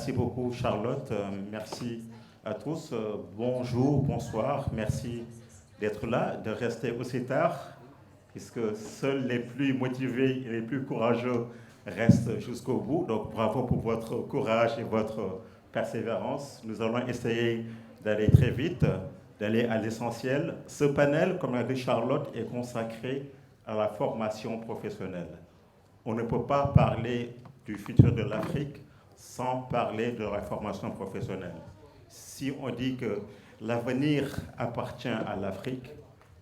Merci beaucoup, Charlotte. Merci à tous. Bonjour, bonsoir. Merci d'être là, de rester aussi tard, puisque seuls les plus motivés et les plus courageux restent jusqu'au bout. Donc, bravo pour votre courage et votre persévérance. Nous allons essayer d'aller très vite, d'aller à l'essentiel. Ce panel, comme l'a dit Charlotte, est consacré à la formation professionnelle. On ne peut pas parler du futur de l'Afrique sans parler de la formation professionnelle. Si on dit que l'avenir appartient à l'Afrique,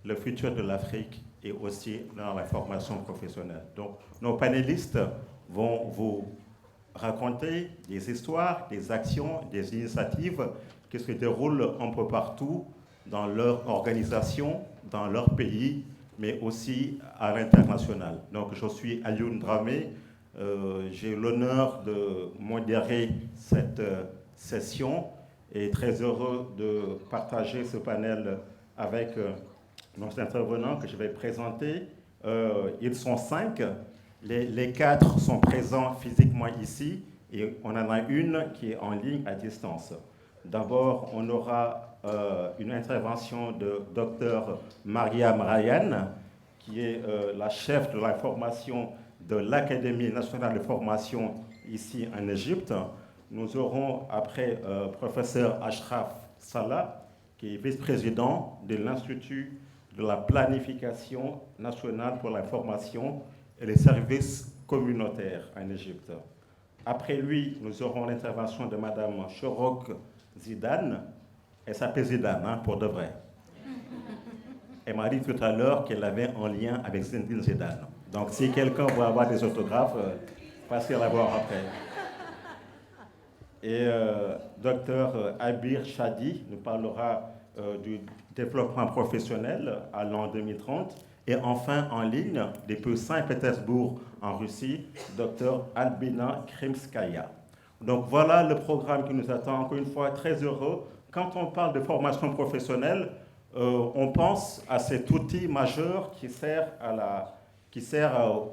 le futur de l'Afrique est aussi dans la formation professionnelle. Donc, nos panélistes vont vous raconter des histoires, des actions, des initiatives qui se déroulent un peu partout dans leur organisation, dans leur pays, mais aussi à l'international. Donc, je suis Alioune Dramé. J'ai l'honneur de modérer cette session et très heureux de partager ce panel avec nos intervenants que je vais présenter. Ils sont 5. Les 4 sont présents physiquement ici et on en a une qui est en ligne à distance. D'abord, on aura une intervention de Dr Mariam Ryan, qui est la chef de la formation de l'Académie nationale de formation ici en Égypte. Nous aurons après professeur Ashraf Salah, qui est vice-président de l'Institut de la planification nationale pour la formation et les services communautaires en Égypte. Après lui, nous aurons l'intervention de Madame Chorok Zidane. Elle s'appelle Zidane, hein, pour de vrai. Elle m'a dit tout à l'heure qu'elle avait un lien avec Zinedine Zidane. Donc, si quelqu'un veut avoir des autographes, passez à la voir après. Et Dr Abir Chadi nous parlera du développement professionnel à l'an 2030. Et enfin, en ligne, depuis Saint-Pétersbourg, en Russie, Dr Albina Krimskaya. Donc, voilà le programme qui nous attend. Encore une fois, très heureux. Quand on parle de formation professionnelle, on pense à cet outil majeur qui sert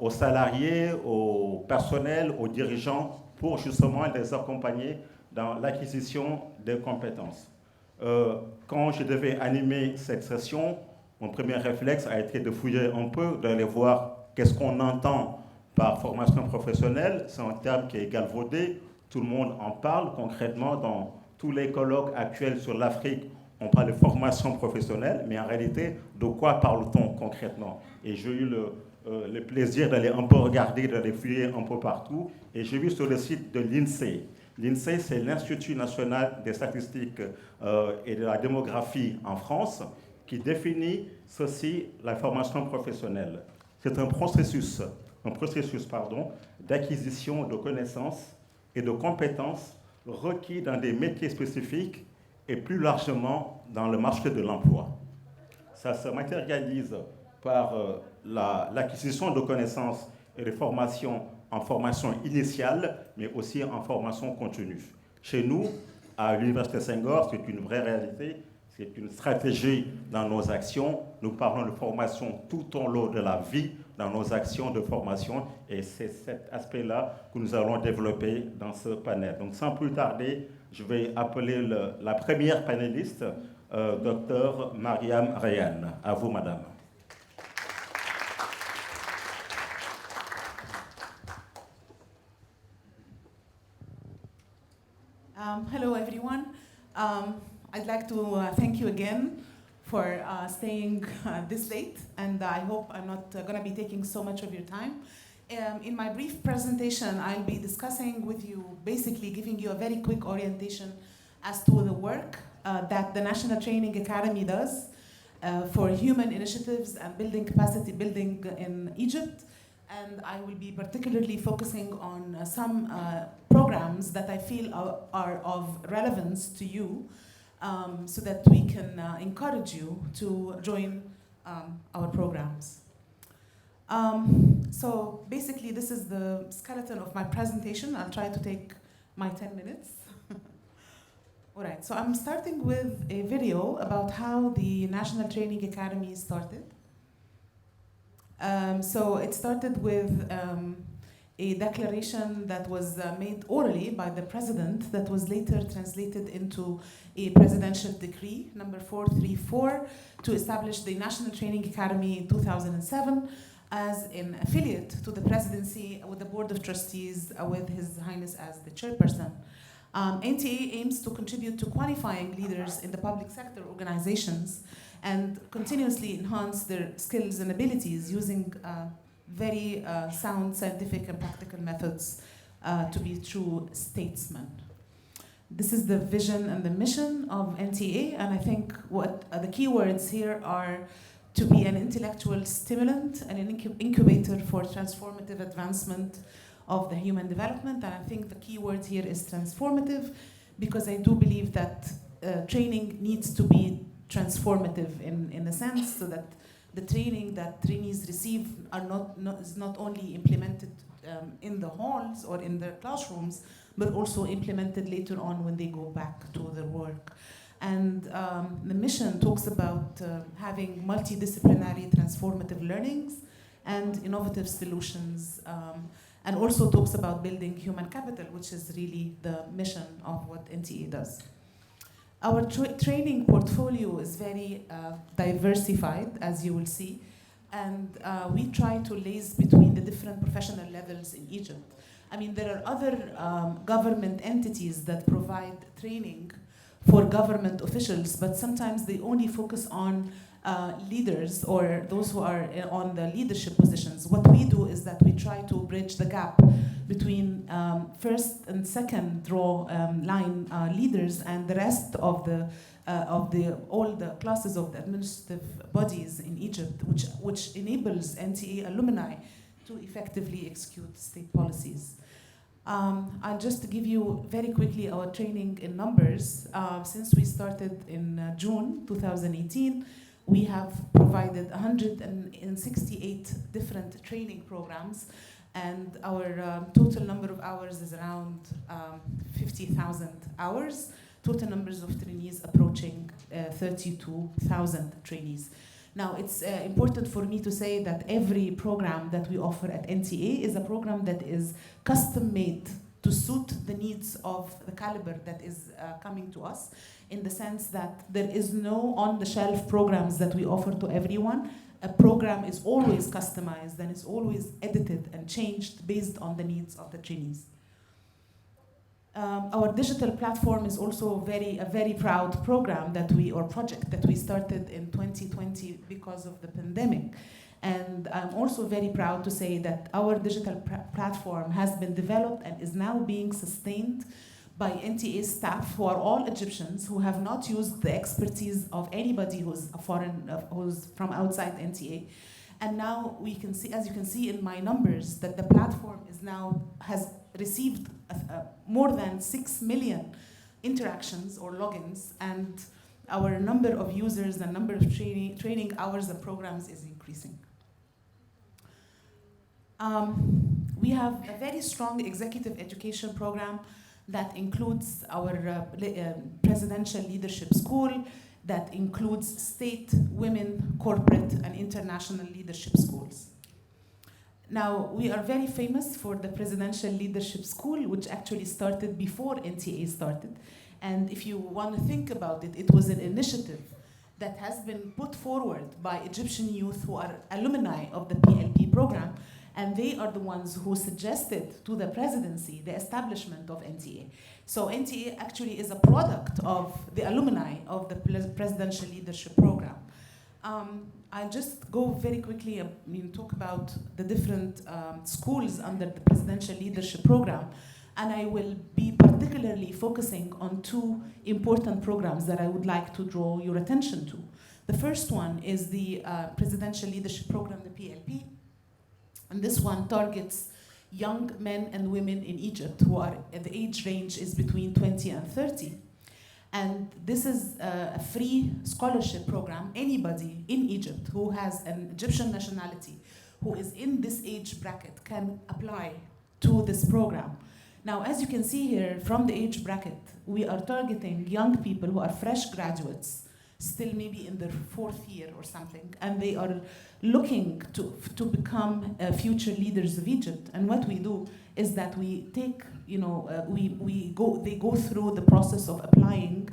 aux salariés, au personnel, aux dirigeants pour justement les accompagner dans l'acquisition des compétences. Quand je devais animer cette session, mon premier réflexe a été de fouiller un peu, d'aller voir qu'est-ce qu'on entend par formation professionnelle. C'est un terme qui est galvaudé, tout le monde en parle concrètement dans tous les colloques actuels sur l'Afrique. On parle de formation professionnelle, mais en réalité, de quoi parle-t-on concrètement? Et j'ai eu le plaisir d'aller un peu regarder, d'aller fouiller un peu partout, et j'ai vu sur le site de l'INSEE. L'INSEE, c'est l'Institut national des statistiques et de la démographie en France, qui définit ceci, la formation professionnelle. C'est un processus d'acquisition de connaissances et de compétences requis dans des métiers spécifiques et plus largement dans le marché de l'emploi. Ça se matérialise par l'acquisition de connaissances et de formations en formation initiale, mais aussi en formation continue. Chez nous, à l'Université Sengor, c'est une vraie réalité, c'est une stratégie dans nos actions. Nous parlons de formation tout au long de la vie, dans nos actions de formation, et c'est cet aspect-là que nous allons développer dans ce panel. Donc sans plus tarder, je vais appeler la première panéliste, Dr Mariam Ryan. À vous, madame. Hello, everyone. I'd like to thank you again for staying this late, and I hope I'm not going to be taking so much of your time. In my brief presentation, I'll be discussing with you, basically giving you a very quick orientation as to the work that the National Training Academy does for human initiatives and building capacity building in Egypt. And I will be particularly focusing on some programs that I feel are of relevance to you, so that we can encourage you to join our programs. So basically, this is the skeleton of my presentation. I'll try to take my 10 minutes. All right, so I'm starting with a video about how the National Training Academy started. So it started with a declaration that was made orally by the president that was later translated into a presidential decree, number 434, to establish the National Training Academy in 2007 as an affiliate to the presidency with the Board of Trustees with His Highness as the chairperson. NTA aims to contribute to qualifying leaders in the public sector organizations and continuously enhance their skills and abilities using very sound scientific and practical methods to be true statesmen. This is the vision and the mission of NTA, and I think what the key words here are to be an intellectual stimulant and an incubator for transformative advancement of the human development. And I think the key word here is transformative, because I do believe that training needs to be transformative in a sense, so that the training that trainees receive is not only implemented in the halls or in their classrooms, but also implemented later on when they go back to their work. And the mission talks about having multidisciplinary transformative learnings and innovative solutions, and also talks about building human capital, which is really the mission of what NTA does. Our training portfolio is very diversified, as you will see, and we try to liaise between the different professional levels in Egypt. I mean, there are other government entities that provide training for government officials, but sometimes they only focus on leaders or those who are on the leadership positions. What we do is that we try to bridge the gap between first and second row line leaders and the rest of all the classes of the administrative bodies in Egypt, which enables NTA alumni to effectively execute state policies. I'll just give you very quickly our training in numbers. Since we started in June 2018, we have provided 168 different training programs, and our total number of hours is around 50,000 hours. Total numbers of trainees approaching 32,000 trainees. Now, it's important for me to say that every program that we offer at NTA is a program that is custom-made to suit the needs of the caliber that is coming to us, in the sense that there is no on-the-shelf programs that we offer to everyone. A program is always customized and is always edited and changed based on the needs of the trainees. Our digital platform is also a very proud program project that we started in 2020 because of the pandemic. And I'm also very proud to say that our digital platform has been developed and is now being sustained by NTA staff, who are all Egyptians, who have not used the expertise of anybody who's a foreign, who's from outside NTA. And now we can see, as you can see in my numbers, that the platform has received more than 6 million interactions or logins, and our number of users and number of training hours and programs is increasing. We have a very strong executive education program that includes our presidential leadership school, that includes state, women, corporate, and international leadership schools. Now, we are very famous for the Presidential Leadership School, which actually started before NTA started. And if you want to think about it, it was an initiative that has been put forward by Egyptian youth who are alumni of the PLP program, and they are the ones who suggested to the presidency the establishment of NTA. So NTA actually is a product of the alumni of the Presidential Leadership Program. I'll just go very quickly talk about the different schools under the Presidential Leadership Program, and I will be particularly focusing on two important programs that I would like to draw your attention to. The first one is the Presidential Leadership Program, the PLP, and this one targets young men and women in Egypt who are, the age range is between 20 and 30. And this is a free scholarship program. Anybody in Egypt who has an Egyptian nationality, who is in this age bracket, can apply to this program. Now, as you can see here, from the age bracket, we are targeting young people who are fresh graduates, still maybe in their 4th year or something, and they are looking to become future leaders of Egypt. And what we do is that we take, they go through the process of applying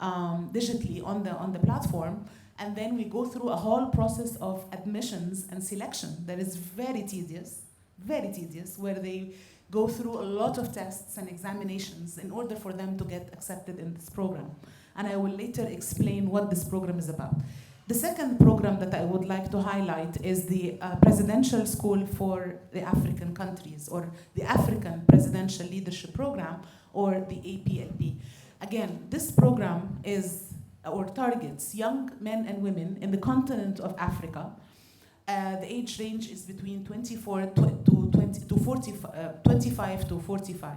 digitally on the platform, and then we go through a whole process of admissions and selection that is very tedious, where they go through a lot of tests and examinations in order for them to get accepted in this program. And I will later explain what this program is about. The second program that I would like to highlight is the Presidential School for the African Countries, or the African Presidential Leadership Program, or the APLP. Again, this program targets young men and women in the continent of Africa. The age range is between 25 to 45.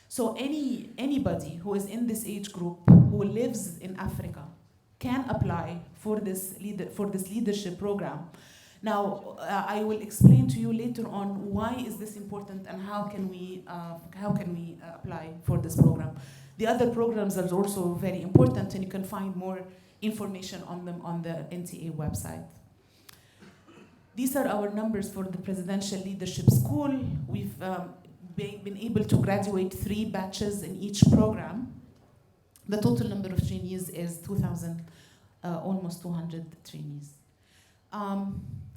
So anybody who is in this age group who lives in Africa can apply for this leadership program. Now, I will explain to you later on why is this important and how can we apply for this program. The other programs are also very important, and you can find more information on them on the NTA website. These are our numbers for the Presidential Leadership School. We've been able to graduate 3 batches in each program. The total number of trainees is 2,000, almost 200 trainees.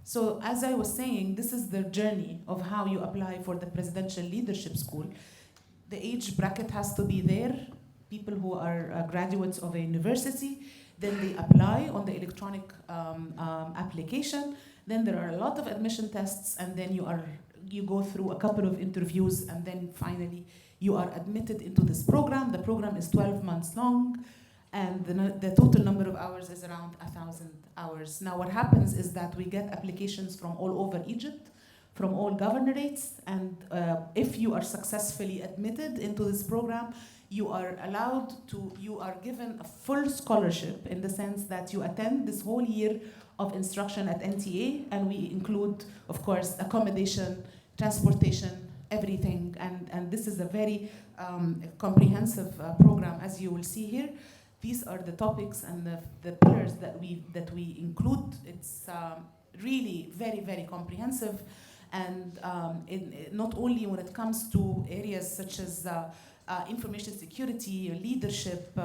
So as I was saying, this is the journey of how you apply for the Presidential Leadership School. The age bracket has to be there. People who are graduates of a university, then they apply on the electronic application. Then there are a lot of admission tests, and then you go through a couple of interviews, and then finally you are admitted into this program. The program is 12 months long, and the total number of hours is around 1,000 hours. Now what happens is that we get applications from all over Egypt, from all governorates, and if you are successfully admitted into this program, you are given a full scholarship, in the sense that you attend this whole year of instruction at NTA, and we include, of course, accommodation, transportation, everything, and this is a very comprehensive program, as you will see here. These are the topics and the pillars that we include. It's really very, very comprehensive, and not only when it comes to areas such as information security, leadership,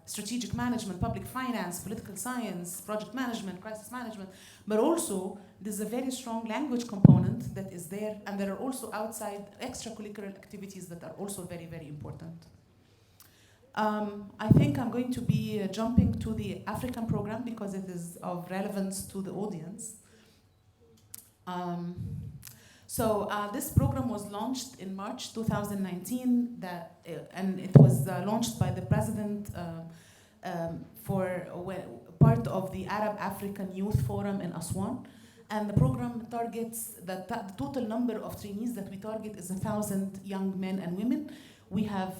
strategic management, public finance, political science, project management, crisis management, but also there's a very strong language component that is there, and there are also outside extracurricular activities that are also very, very important. I think I'm going to be jumping to the African program because it is of relevance to the audience. So this program was launched in March 2019, and it was launched by the president for part of the Arab African Youth Forum in Aswan. And the program targets, the total number of trainees that we target is 1,000 young men and women. We have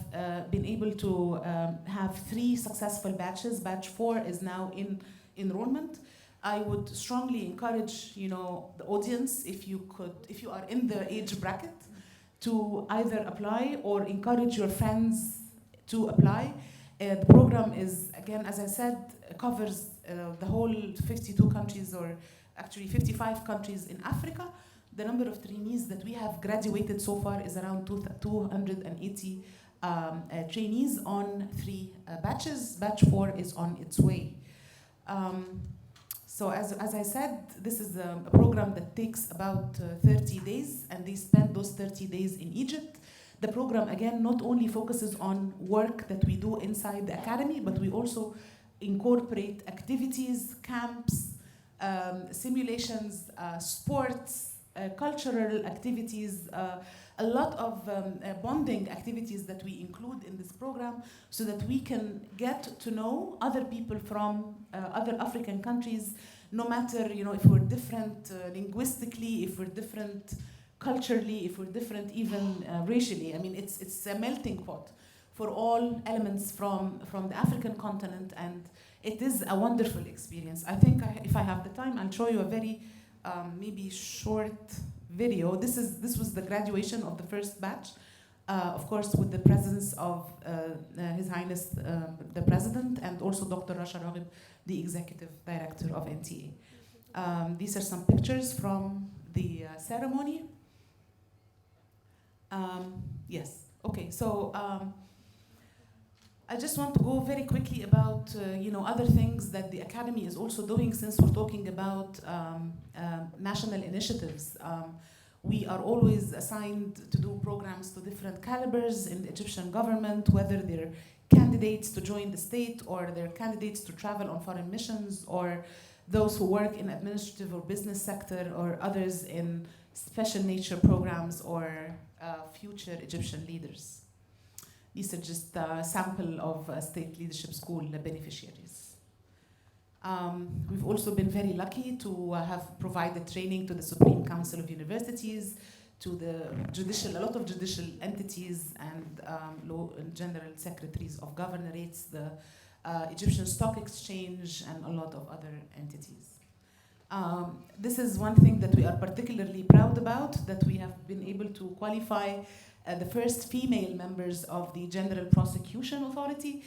been able to have 3 successful batches. Batch 4 is now in enrollment. I would strongly encourage, the audience, if you are in the age bracket, to either apply or encourage your friends to apply. The program is, again, as I said, covers the whole 52 countries, or actually 55 countries in Africa. The number of trainees that we have graduated so far is around 280 trainees on 3 batches. Batch 4 is on its way. So as I said, this is a program that takes about 30 days, and they spend those 30 days in Egypt. The program, again, not only focuses on work that we do inside the academy, but we also incorporate activities, camps, simulations, sports, cultural activities, a lot of bonding activities that we include in this program, so that we can get to know other people from other African countries, no matter if we're different linguistically, if we're different culturally, if we're different even racially. I mean, it's a melting pot for all elements from the African continent, and it is a wonderful experience. I think if I have the time, I'll show you a very maybe short video. This was the graduation of the first batch. of course with the presence of His Highness the President, and also Dr. Rasha Raghib, the Executive Director of NTA. These are some pictures from the ceremony. Yes, okay, so I just want to go very quickly about other things that the Academy is also doing, since we're talking about national initiatives. We are always assigned to do programs to different calibers in the Egyptian government, whether they're candidates to join the state, or they're candidates to travel on foreign missions, or those who work in administrative or business sector, or others in special nature programs, or future Egyptian leaders. These are just a sample of State Leadership School beneficiaries. We've also been very lucky to have provided training to the Supreme Council of Universities, to the a lot of judicial entities, and general secretaries of governorates, the Egyptian Stock Exchange, and a lot of other entities. This is one thing that we are particularly proud about, that we have been able to qualify the first female members of the General Prosecution Authority.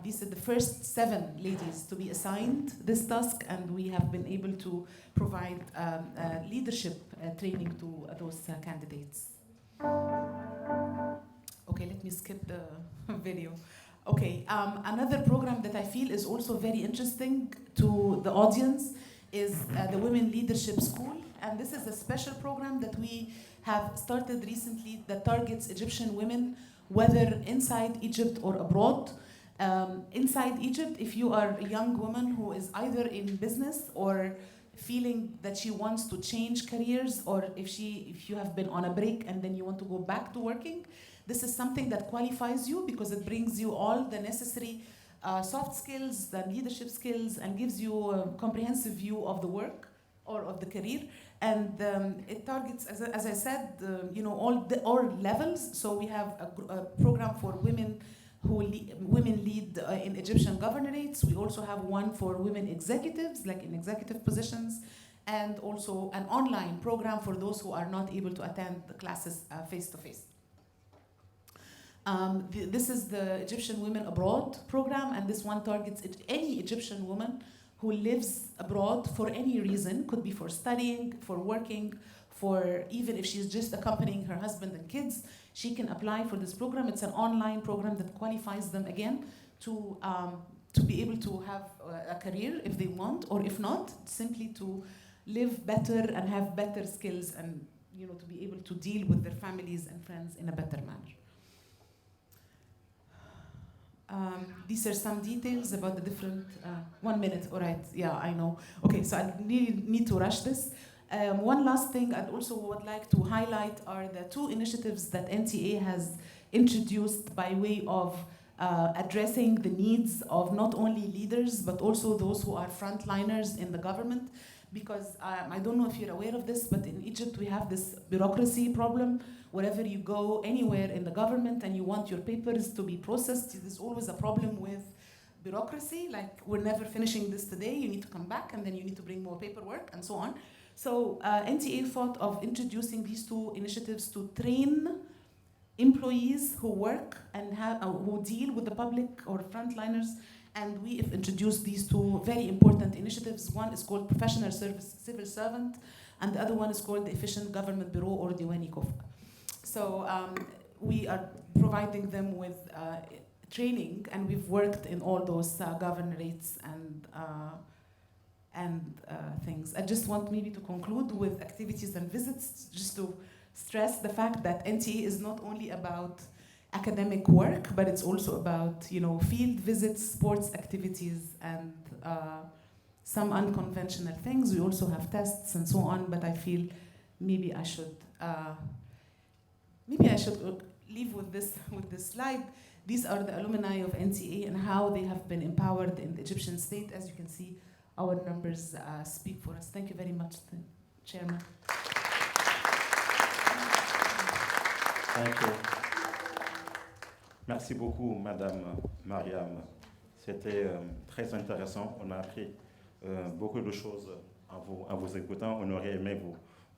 These are the first 7 ladies to be assigned this task, and we have been able to provide leadership training to those candidates. Okay, let me skip the video. Okay, another program that I feel is also very interesting to the audience is the Women Leadership School, and this is a special program that we have started recently that targets Egyptian women, whether inside Egypt or abroad. Inside Egypt, if you are a young woman who is either in business or feeling that she wants to change careers, or if you have been on a break and then you want to go back to working, this is something that qualifies you, because it brings you all the necessary soft skills, the leadership skills, and gives you a comprehensive view of the work or of the career. And it targets, as I said, all levels. So we have a program for women women lead in Egyptian governorates. We also have one for women executives, like in executive positions, and also an online program for those who are not able to attend the classes face-to-face. This is the Egyptian Women Abroad program, and this one targets any Egyptian woman who lives abroad for any reason. Could be for studying, for working, for even if she's just accompanying her husband and kids, she can apply for this program. It's an online program that qualifies them again to be able to have a career if they want, or if not, simply to live better and have better skills, and to be able to deal with their families and friends in a better manner. These are some details about the different. 1 minute, all right? Yeah, I know. Okay, so I need to rush this. One last thing I also would like to highlight are the 2 initiatives that NTA has introduced by way of addressing the needs of not only leaders but also those who are frontliners in the government. Because I don't know if you're aware of this, but in Egypt we have this bureaucracy problem. Wherever you go, anywhere in the government, and you want your papers to be processed, there's always a problem with bureaucracy. Like, we're never finishing this today, you need to come back, and then you need to bring more paperwork, and so on. So NTA thought of introducing these 2 initiatives to train employees who work and who deal with the public or frontliners. And we have introduced these 2 very important initiatives. One is called Professional Service Civil Servant, and the other one is called the Efficient Government Bureau, or Diwani Kofa. So we are providing them with training, and we've worked in all those governorates and things. I just want maybe to conclude with activities and visits, just to stress the fact that NTA is not only about academic work, but it's also about field visits, sports activities, and some unconventional things. We also have tests and so on. But I feel maybe I should leave with this slide. These are the alumni of NTA and how they have been empowered in the Egyptian state. As you can see, our numbers speak for us. Thank you very much, Chairman. Thank you. Merci beaucoup, Madame Mariam. C'était très intéressant. On a appris beaucoup de choses en vous écoutant. On aurait aimé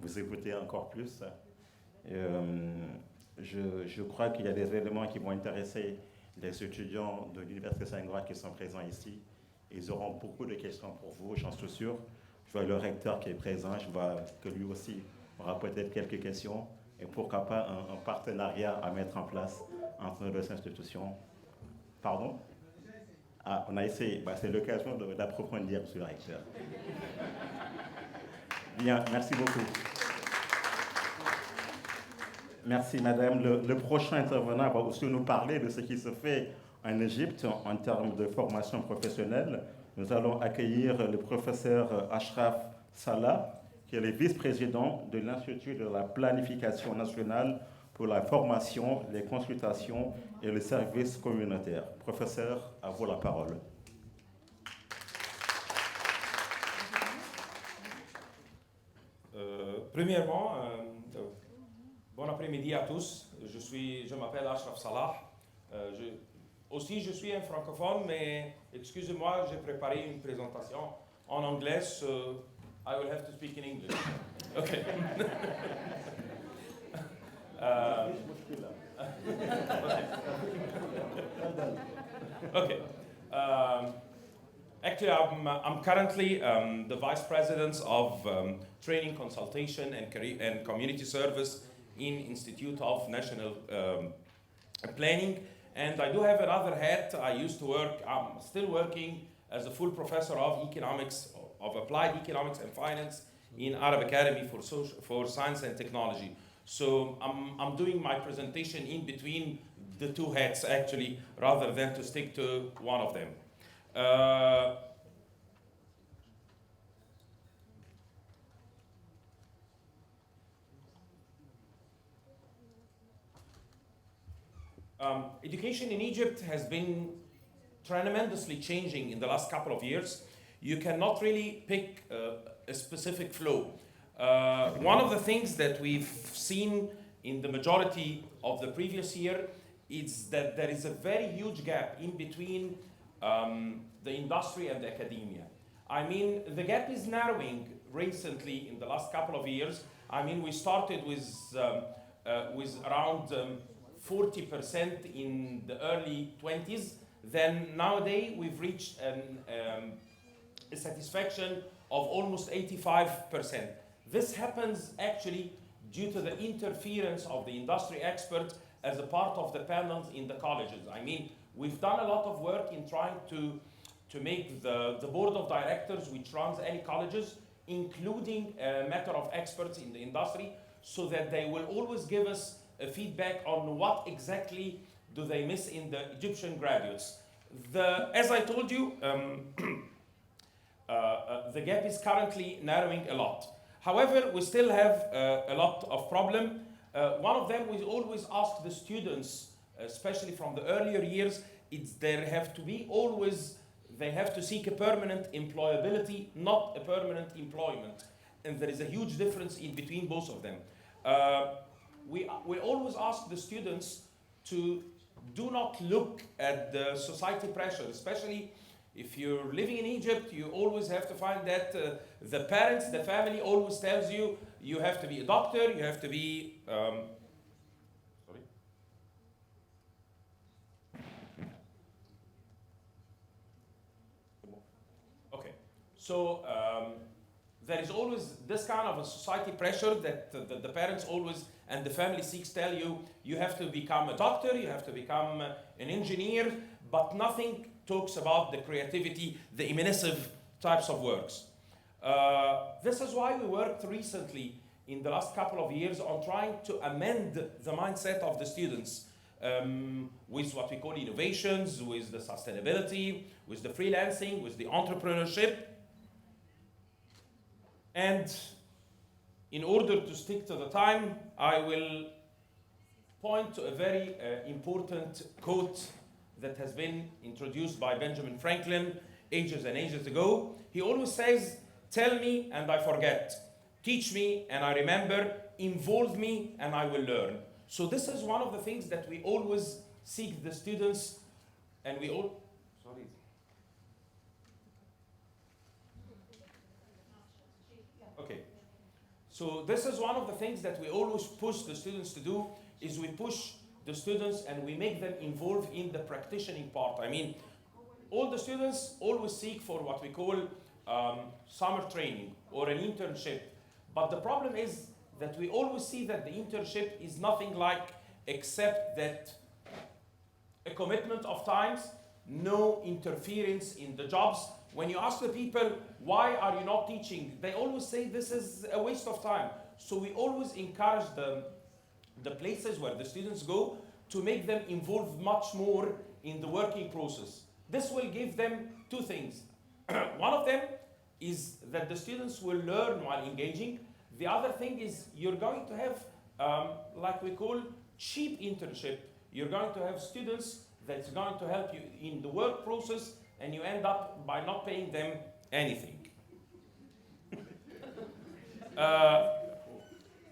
vous écouter encore plus. Je crois qu'il y a des éléments qui vont intéresser les étudiants de l'Université Singora qui sont présents ici. Ils auront beaucoup de questions pour vous, j'en suis sûr. Je vois le recteur qui est présent, je vois que lui aussi aura peut-être quelques questions. Et pourquoi pas un partenariat à mettre en place entre nos deux institutions. Pardon? Ah, on a essayé. Bah, c'est l'occasion d'approfondir, monsieur le recteur. Bien, merci beaucoup. Merci, madame. Le prochain intervenant va aussi nous parler de ce qui se fait en Égypte en termes de formation professionnelle. Nous allons accueillir le professeur Ashraf Salah, qui est le vice-président de l'Institut de la planification nationale pour la formation, les consultations et les services communautaires. Professeur, à vous la parole. Premièrement, bon après-midi à tous. Je m'appelle Ashraf Salah. Je suis un francophone, mais excusez-moi, j'ai préparé une présentation en anglais, so I will have to speak in English. Okay. Okay. Actually, I'm currently the Vice President of Training, Consultation, and Community Service in Institute of National Planning. And I do have another hat. I'm still working as a full professor of economics, of applied economics and finance in Arab Academy for Science and Technology. So I'm doing my presentation in between the two hats actually, rather than to stick to one of them. Education in Egypt has been tremendously changing in the last couple of years. You cannot really pick a specific flow. One of the things that we've seen in the majority of the previous year is that there is a very huge gap in between the industry and the academia. I mean, the gap is narrowing recently in the last couple of years. I mean, we started with around 40% in the early 20s. Then nowadays we've reached a satisfaction of almost 85%. This happens actually due to the interference of the industry experts as a part of the panels in the colleges. I mean, we've done a lot of work in trying to make the board of directors, which runs any colleges, including a matter of experts in the industry, so that they will always give us a feedback on what exactly do they miss in the Egyptian graduates. As I told you, the gap is currently narrowing a lot. However, we still have a lot of problem. One of them, we always ask the students, especially from the earlier years, they have to seek a permanent employability, not a permanent employment. And there is a huge difference in between both of them. We always ask the students to do not look at the society pressure, especially if you're living in Egypt. You always have to find that the parents, the family always tells you, you have to be a doctor, you have to be, Okay, so there is always this kind of a society pressure that the parents always and the family seeks tell you, you have to become a doctor, you have to become an engineer, but nothing talks about the creativity, the immersive types of works. This is why we worked recently in the last couple of years on trying to amend the mindset of the students with what we call innovations, with the sustainability, with the freelancing, with the entrepreneurship. And in order to stick to the time, I will point to a very important quote that has been introduced by Benjamin Franklin ages and ages ago. He always says, tell me and I forget, teach me and I remember, involve me and I will learn. So this is one of the things that we always seek the students, and we all, sorry. Okay. So this is one of the things that we always push the students to do. is we push the students and we make them involved in the practicing part. I mean, all the students always seek for what we call summer training or an internship. But the problem is that we always see that the internship is nothing like except that a commitment of times, no interference in the jobs. When you ask the people, why are you not teaching? They always say this is a waste of time. So we always encourage the places where the students go to make them involved much more in the working process. This will give them two things. One of them is that the students will learn while engaging. The other thing is you're going to have, like we call, cheap internship. You're going to have students that's going to help you in the work process, and you end up by not paying them anything.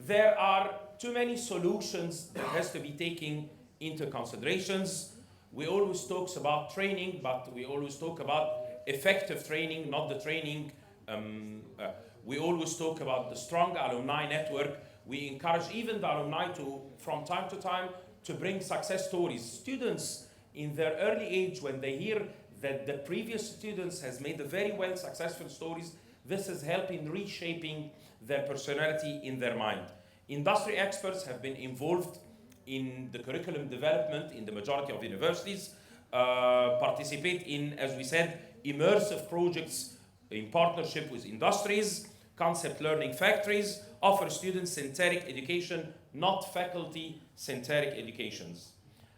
There are too many solutions that has to be taken into considerations. We always talk about training, but we always talk about effective training, not the training. We always talk about the strong alumni network. We encourage even the alumni to, from time to time, to bring success stories. Students in their early age, when they hear that the previous students has made a very well successful stories, this is helping reshaping their personality in their mind. Industry experts have been involved in the curriculum development in the majority of universities, participate in, as we said, immersive projects in partnership with industries, concept learning factories, offer students synthetic education, not faculty-centric educations.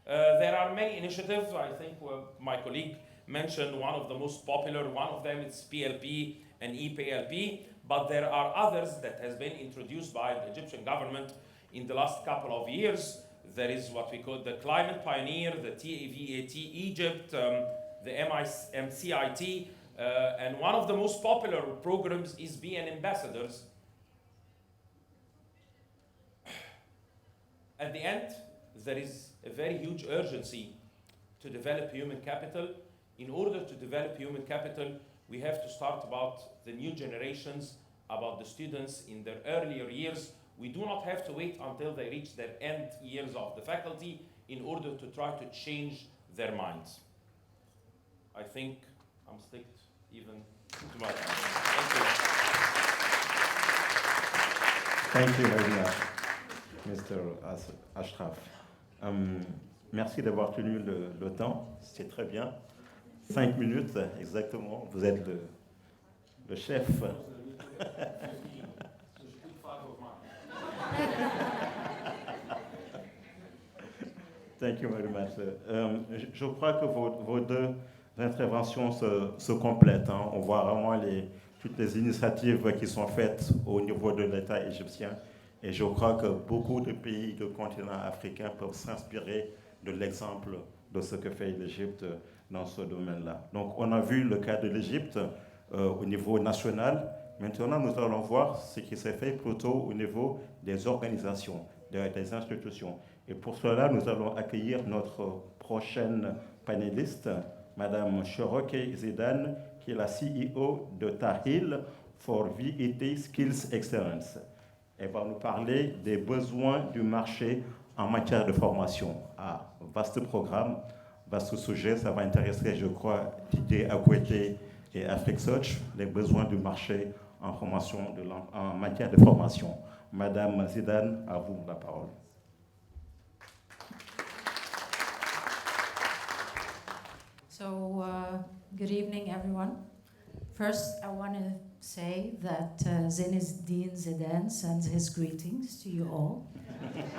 There are many initiatives. I think my colleague mentioned one of the most popular. One of them is PLP and EPLP, but there are others that has been introduced by the Egyptian government in the last couple of years. There is what we call the Climate Pioneer, the TAVAT Egypt, the MCIT, and one of the most popular programs is BN Ambassadors. At the end, there is a very huge urgency to develop human capital. In order to develop human capital, we have to start about the new generations, about the students in their earlier years. We do not have to wait until they reach their end years of the faculty in order to try to change their minds. I think I'm sticked even to my time. Thank you very much, Mr. Ashraf. Merci d'avoir tenu le temps, c'est très bien. 5 minutes exactement, vous êtes le chef. Thank you very much. Je crois que vos deux interventions se complètent. Hein. On voit vraiment toutes les initiatives qui sont faites au niveau de l'État égyptien. Et je crois que beaucoup de pays du continent africain peuvent s'inspirer de l'exemple de ce que fait l'Égypte dans ce domaine-là. Donc on a vu le cas de l'Égypte au niveau national. Maintenant, nous allons voir ce qui s'est fait plutôt au niveau des organisations, des institutions. Et pour cela, nous allons accueillir notre prochaine panéliste, Madame Shoroke Zidane, qui est la CEO de Tahil for VET Skills Excellence. Elle va nous parler des besoins du marché en matière de formation. Ah, vaste programme, vaste sujet, ça va intéresser, je crois, Didier Akwete et Afrique Soch, les besoins du marché en formation, en matière de formation. Madame Zidane, à vous la parole. So, good evening, everyone. First, I want to say that Zinedine Zidane sends his greetings to you all.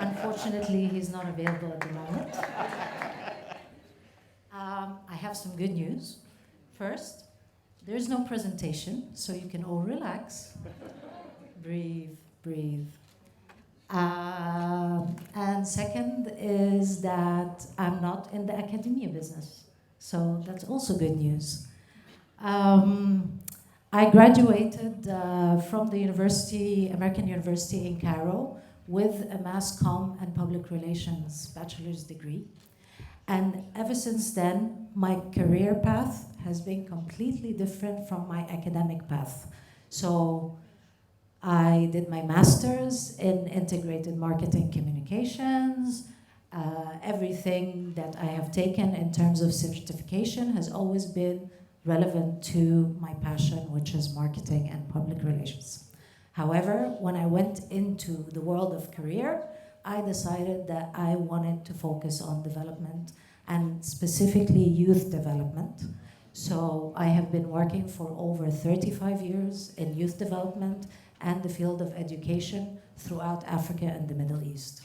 Unfortunately, he's not available at the moment. I have some good news. First, there's no presentation, so you can all relax. Breathe, breathe. And second is that I'm not in the academia business. So that's also good news. I graduated from the university, American University in Cairo, with a Mass Comm and Public Relations bachelor's degree. And ever since then, my career path has been completely different from my academic path. So I did my master's in integrated marketing communications. Everything that I have taken in terms of certification has always been relevant to my passion, which is marketing and public relations. However, when I went into the world of career, I decided that I wanted to focus on development and specifically youth development. So I have been working for over 35 years in youth development and the field of education throughout Africa and the Middle East.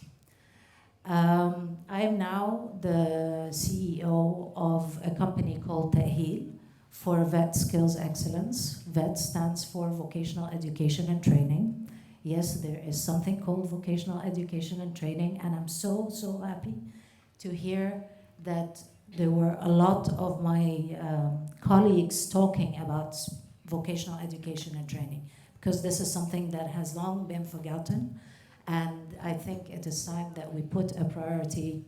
I am now the CEO of a company called Ta'heel for VET Skills Excellence. VET stands for Vocational Education and Training. Yes, there is something called vocational education and training, and I'm so, so happy to hear that there were a lot of my colleagues talking about vocational education and training, because this is something that has long been forgotten, and I think it is time that we put a priority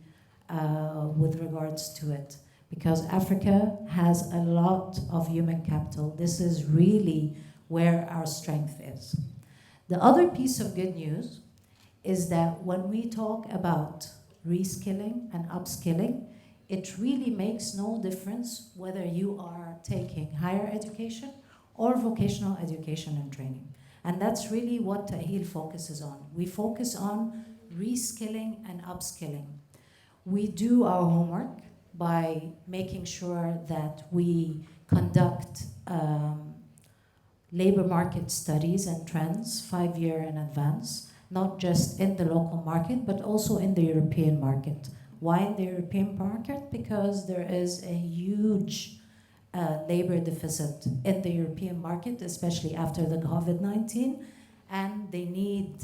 with regards to it, because Africa has a lot of human capital. This is really where our strength is. The other piece of good news is that when we talk about reskilling and upskilling, it really makes no difference whether you are taking higher education or vocational education and training. And that's really what Ta'heel focuses on. We focus on reskilling and upskilling. We do our homework by making sure that we conduct labor market studies and trends 5 years in advance, not just in the local market, but also in the European market. Why in the European market? Because there is a huge labor deficit in the European market, especially after the COVID-19, and they need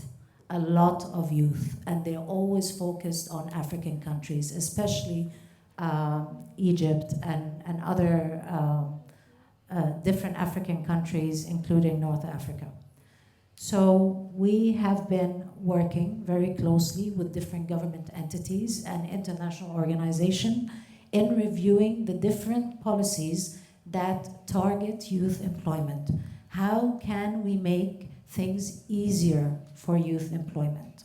a lot of youth, and they're always focused on African countries, especially Egypt and other different African countries, including North Africa. So we have been working very closely with different government entities and international organizations in reviewing the different policies that target youth employment. How can we make things easier for youth employment?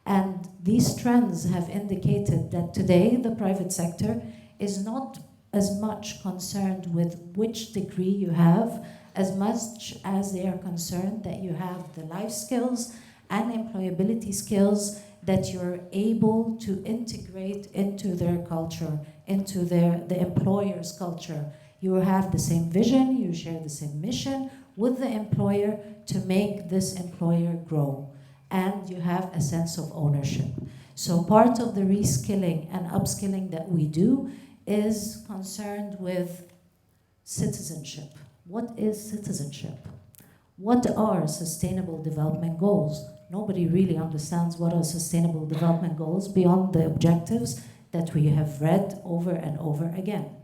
And these trends have indicated that today the private sector is not as much concerned with which degree you have, as much as they are concerned that you have the life skills and employability skills that you're able to integrate into their culture, into the employer's culture. You have the same vision, you share the same mission with the employer to make this employer grow, and you have a sense of ownership. So part of the reskilling and upskilling that we do is concerned with citizenship. What is citizenship? What are sustainable development goals? Nobody really understands what are sustainable development goals beyond the objectives that we have read over and over again.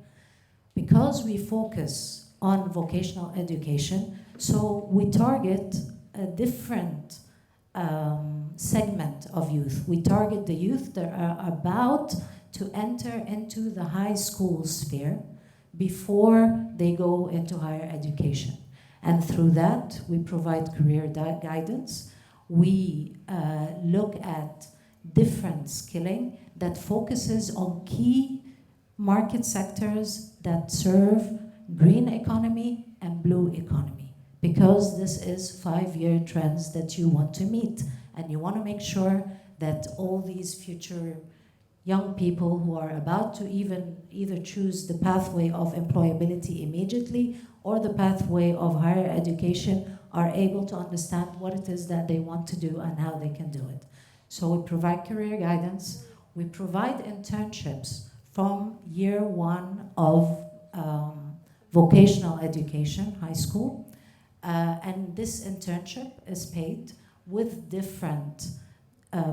Because we focus on vocational education, so we target a different segment of youth. We target the youth that are about to enter into the high school sphere before they go into higher education. And through that, we provide career guidance. We look at different skilling that focuses on key market sectors that serve green economy and blue economy, because this is 5-year trends that you want to meet, and you want to make sure that all these future young people who are about to either choose the pathway of employability immediately or the pathway of higher education are able to understand what it is that they want to do and how they can do it. So we provide career guidance, we provide internships from year 1 of vocational education, high school, and this internship is paid with different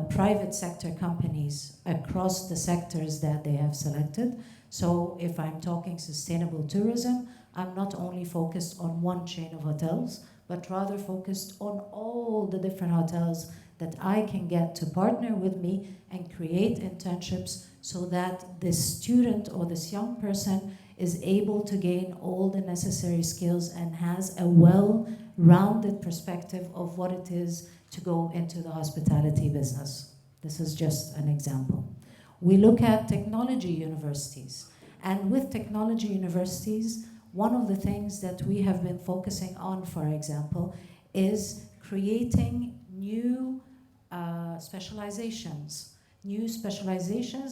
private sector companies across the sectors that they have selected. So if I'm talking sustainable tourism, I'm not only focused on one chain of hotels, but rather focused on all the different hotels that I can get to partner with me and create internships so that this student or this young person is able to gain all the necessary skills and has a well rounded perspective of what it is to go into the hospitality business. This is just an example. We look at technology universities. And with technology universities, one of the things that we have been focusing on, for example, is creating new specializations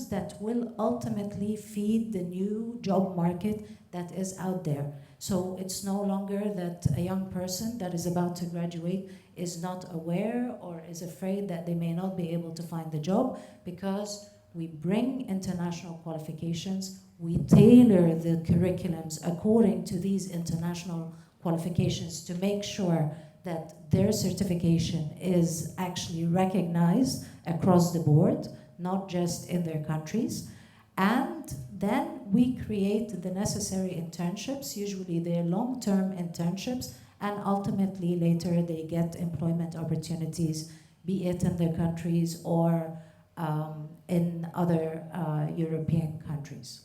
that will ultimately feed the new job market that is out there. So it's no longer that a young person that is about to graduate is not aware or is afraid that they may not be able to find the job, because we bring international qualifications, we tailor the curriculums according to these international qualifications to make sure that their certification is actually recognized across the board, not just in their countries. And then we create the necessary internships, usually they're long-term internships, and ultimately later they get employment opportunities, be it in their countries or in other European countries.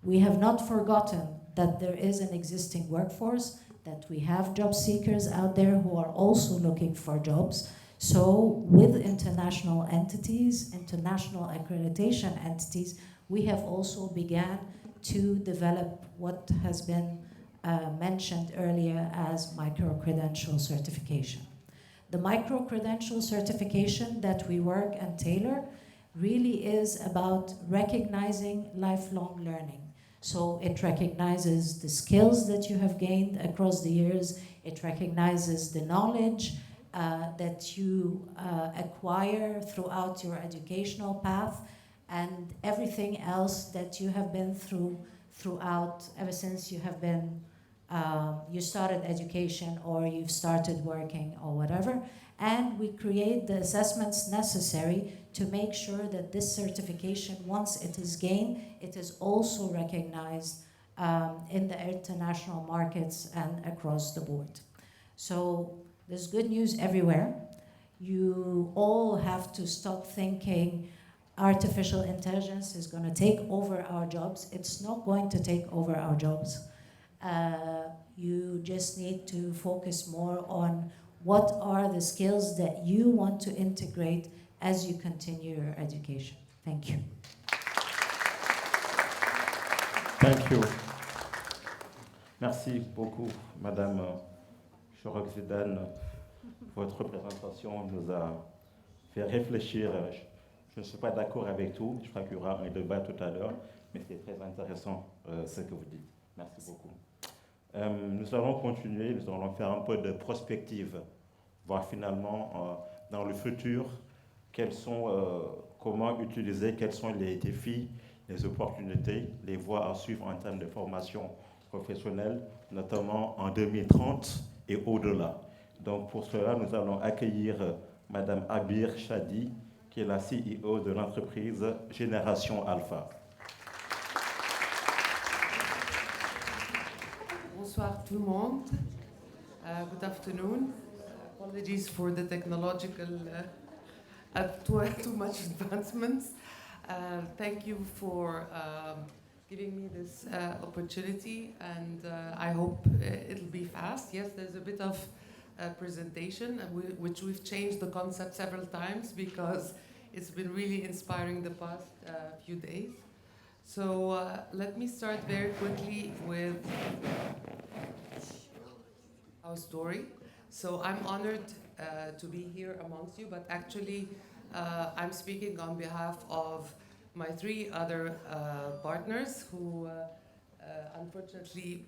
We have not forgotten that there is an existing workforce, that we have job seekers out there who are also looking for jobs. So with international entities, international accreditation entities, we have also began to develop what has been mentioned earlier as micro-credential certification. The micro-credential certification that we work and tailor really is about recognizing lifelong learning. So it recognizes the skills that you have gained across the years, it recognizes the knowledge that you acquire throughout your educational path, and everything else that you have been throughout ever since you have been you started education or you've started working or whatever. And we create the assessments necessary to make sure that this certification, once it is gained, it is also recognized in the international markets and across the board. So there's good news everywhere. You all have to stop thinking artificial intelligence is going to take over our jobs. It's not going to take over our jobs. You just need to focus more on what are the skills that you want to integrate as you continue your education. Thank you. Thank you. Merci beaucoup, Madame Chorok-Zidane. Votre présentation nous a fait réfléchir. Je ne suis pas d'accord avec tout. Je crois qu'il y aura un débat tout à l'heure, mais c'est très intéressant ce que vous dites. Merci beaucoup. Nous allons continuer, nous allons faire un peu de prospective, voir finalement dans le futur comment utiliser, quels sont les défis, les opportunités, les voies à suivre en termes de formation professionnelle, notamment en 2030 et au-delà. Donc pour cela, nous allons accueillir Madame Abir Chadi, qui est la CEO de l'entreprise Génération Alpha. Bonsoir tout le monde. Good afternoon. Apologies for the technological too much advancements. Thank you for giving me this opportunity, and I hope it'll be fast. Yes, there's a bit of presentation, which we've changed the concept several times because it's been really inspiring the past few days. So let me start very quickly with our story. So I'm honored to be here amongst you, but actually I'm speaking on behalf of my three other partners who unfortunately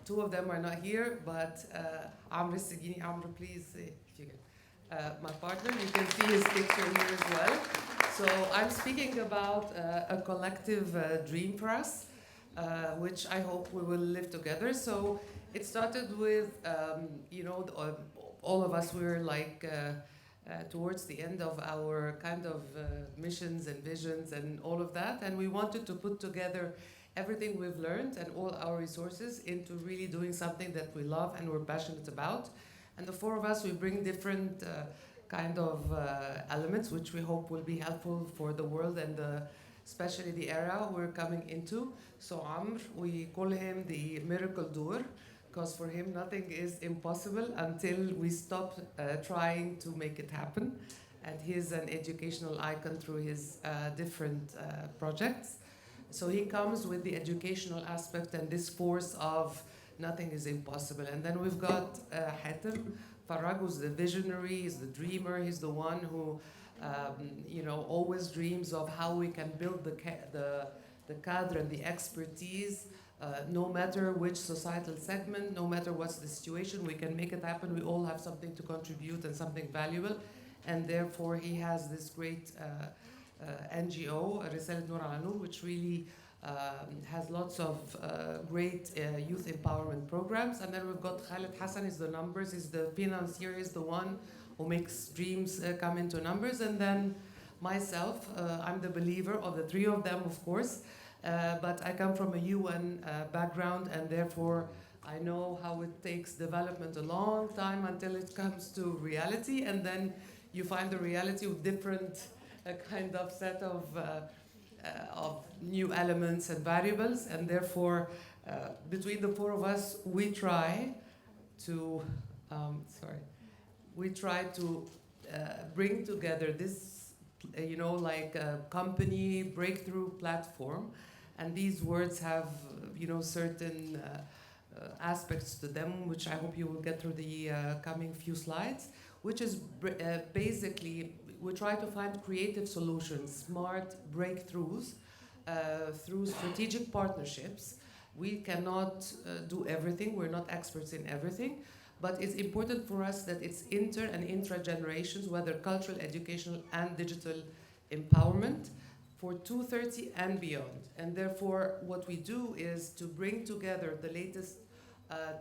two of them are not here, but Amr Sigini, Amr, please, if you can. My partner, you can see his picture here as well. So I'm speaking about a collective dream for us, which I hope we will live together. So it started with, all of us were like towards the end of our kind of missions and visions and all of that. And we wanted to put together everything we've learned and all our resources into really doing something that we love and we're passionate about. And the four of us, we bring different kind of elements which we hope will be helpful for the world and especially the era we're coming into. So Amr, we call him the miracle doer. because for him nothing is impossible until we stop trying to make it happen. And he's an educational icon through his different projects. So he comes with the educational aspect and this force of nothing is impossible. And then we've got Hatem Farag, who's the visionary, he's the dreamer, he's the one who always dreams of how we can build the cadre and the expertise, no matter which societal segment, no matter what's the situation, we can make it happen. We all have something to contribute and something valuable. And therefore he has this great NGO, Risale Noor ala Noor, which really has lots of great youth empowerment programs. And then we've got Khaled Hassan, is the numbers, is the financier, is the one who makes dreams come into numbers. And then myself, I'm the believer of the three of them, of course, but I come from a UN background, and therefore I know how it takes development a long time until it comes to reality, and then you find the reality with different kind of set of new elements and variables, and therefore between the four of us we try to bring together this like a company breakthrough platform, and these words have certain aspects to them, which I hope you will get through the coming few slides, which is basically we try to find creative solutions, smart breakthroughs through strategic partnerships. We cannot do everything, we're not experts in everything, but it's important for us that it's inter and intra-generations, whether cultural, educational, and digital empowerment for 230 and beyond. And therefore, what we do is to bring together the latest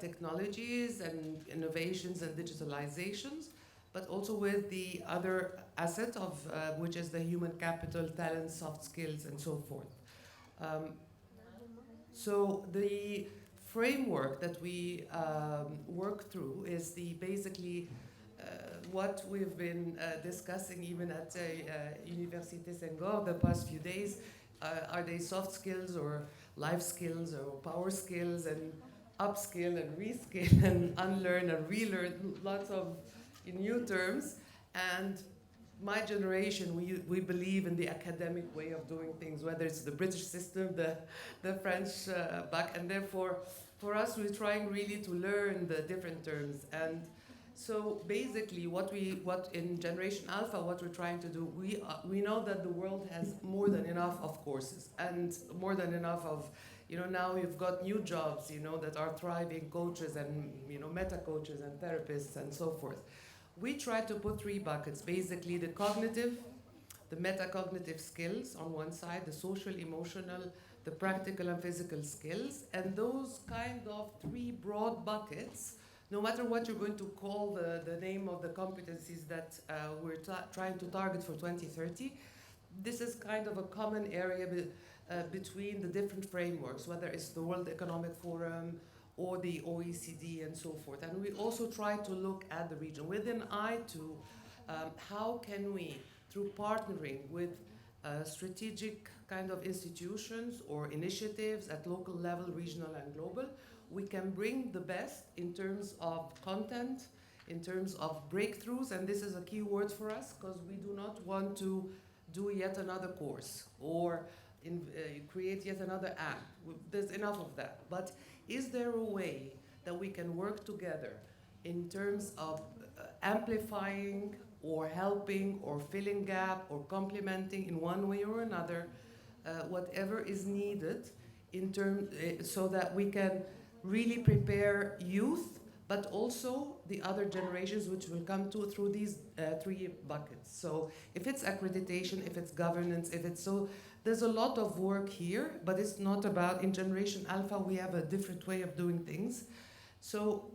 technologies and innovations and digitalizations, but also with the other asset of which is the human capital, talent, soft skills, and so forth. So the framework that we work through is basically what we've been discussing even at Université Sengor the past few days. Are they soft skills or life skills or power skills, and upskill and reskill and unlearn and relearn, lots of new terms. And my generation, we believe in the academic way of doing things, whether it's the British system, the French back, and therefore for us we're trying really to learn the different terms. And so basically what in Generation Alpha, what we're trying to do, we know that the world has more than enough of courses and more than enough of, now you've got new jobs, that are thriving, coaches and, meta coaches and therapists and so forth. We try to put three buckets, basically the cognitive, the metacognitive skills on one side, the social, emotional, the practical and physical skills, and those kind of three broad buckets, no matter what you're going to call the name of the competencies that we're trying to target for 2030, this is kind of a common area between the different frameworks, whether it's the World Economic Forum or the OECD and so forth. And we also try to look at the region with an eye to how can we, through partnering with strategic kind of institutions or initiatives at local level, regional and global, we can bring the best in terms of content, in terms of breakthroughs, and this is a key word for us because we do not want to do yet another course or create yet another app. There's enough of that. But is there a way that we can work together in terms of amplifying or helping or filling gap or complementing in one way or another whatever is needed so that we can really prepare youth, but also the other generations which will come through these three buckets. So if it's accreditation, if it's governance, there's a lot of work here, but it's not about, in Generation Alpha, we have a different way of doing things. So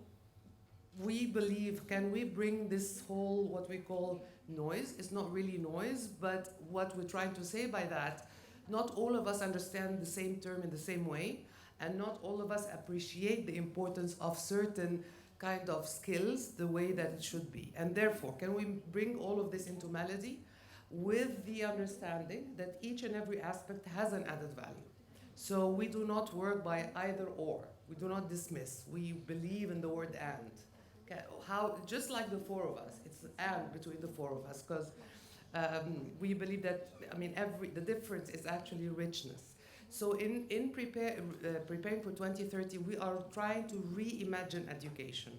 we believe, can we bring this whole, what we call noise? It's not really noise, but what we're trying to say by that, not all of us understand the same term in the same way, and not all of us appreciate the importance of certain kind of skills the way that it should be. And therefore, can we bring all of this into melody with the understanding that each and every aspect has an added value? So we do not work by either or. We do not dismiss. We believe in the word and. How, just like the four of us, it's and between the four of us, because we believe that, I mean, the difference is actually richness. So in preparing for 2030, we are trying to reimagine education.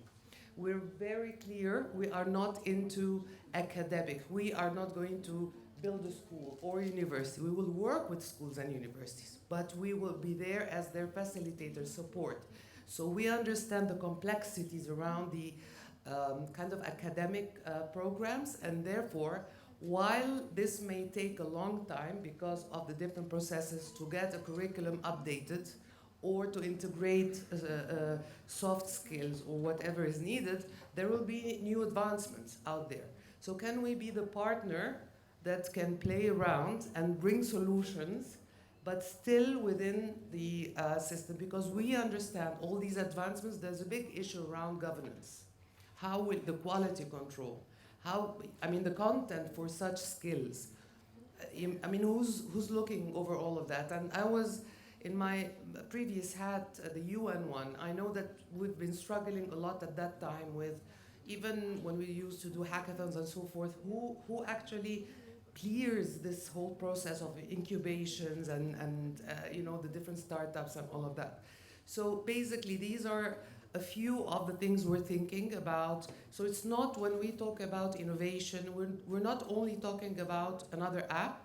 We're very clear, we are not into academic. We are not going to build a school or university. We will work with schools and universities, but we will be there as their facilitator support. So we understand the complexities around the kind of academic programs, and therefore, while this may take a long time because of the different processes to get a curriculum updated or to integrate soft skills or whatever is needed, there will be new advancements out there. So can we be the partner that can play around and bring solutions, but still within the system? Because we understand all these advancements, there's a big issue around governance. How will the quality control? How, I mean, the content for such skills. I mean, who's looking over all of that? And I was, in my previous hat, the UN one, I know that we've been struggling a lot at that time with, even when we used to do hackathons and so forth, who actually clears this whole process of incubations and you know, the different startups and all of that. So basically, these are a few of the things we're thinking about. So it's not, when we talk about innovation, we're not only talking about another app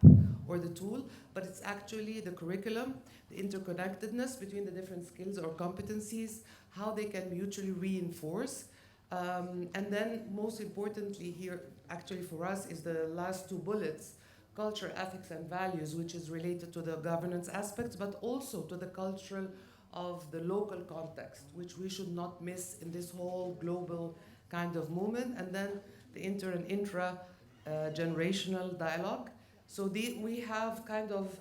or the tool, but it's actually the curriculum, the interconnectedness between the different skills or competencies, how they can mutually reinforce. And then most importantly here, actually for us, is the last two bullets, culture, ethics, and values, which is related to the governance aspects, but also to the cultural of the local context, which we should not miss in this whole global kind of movement. And then the inter and intra generational dialogue. So we have kind of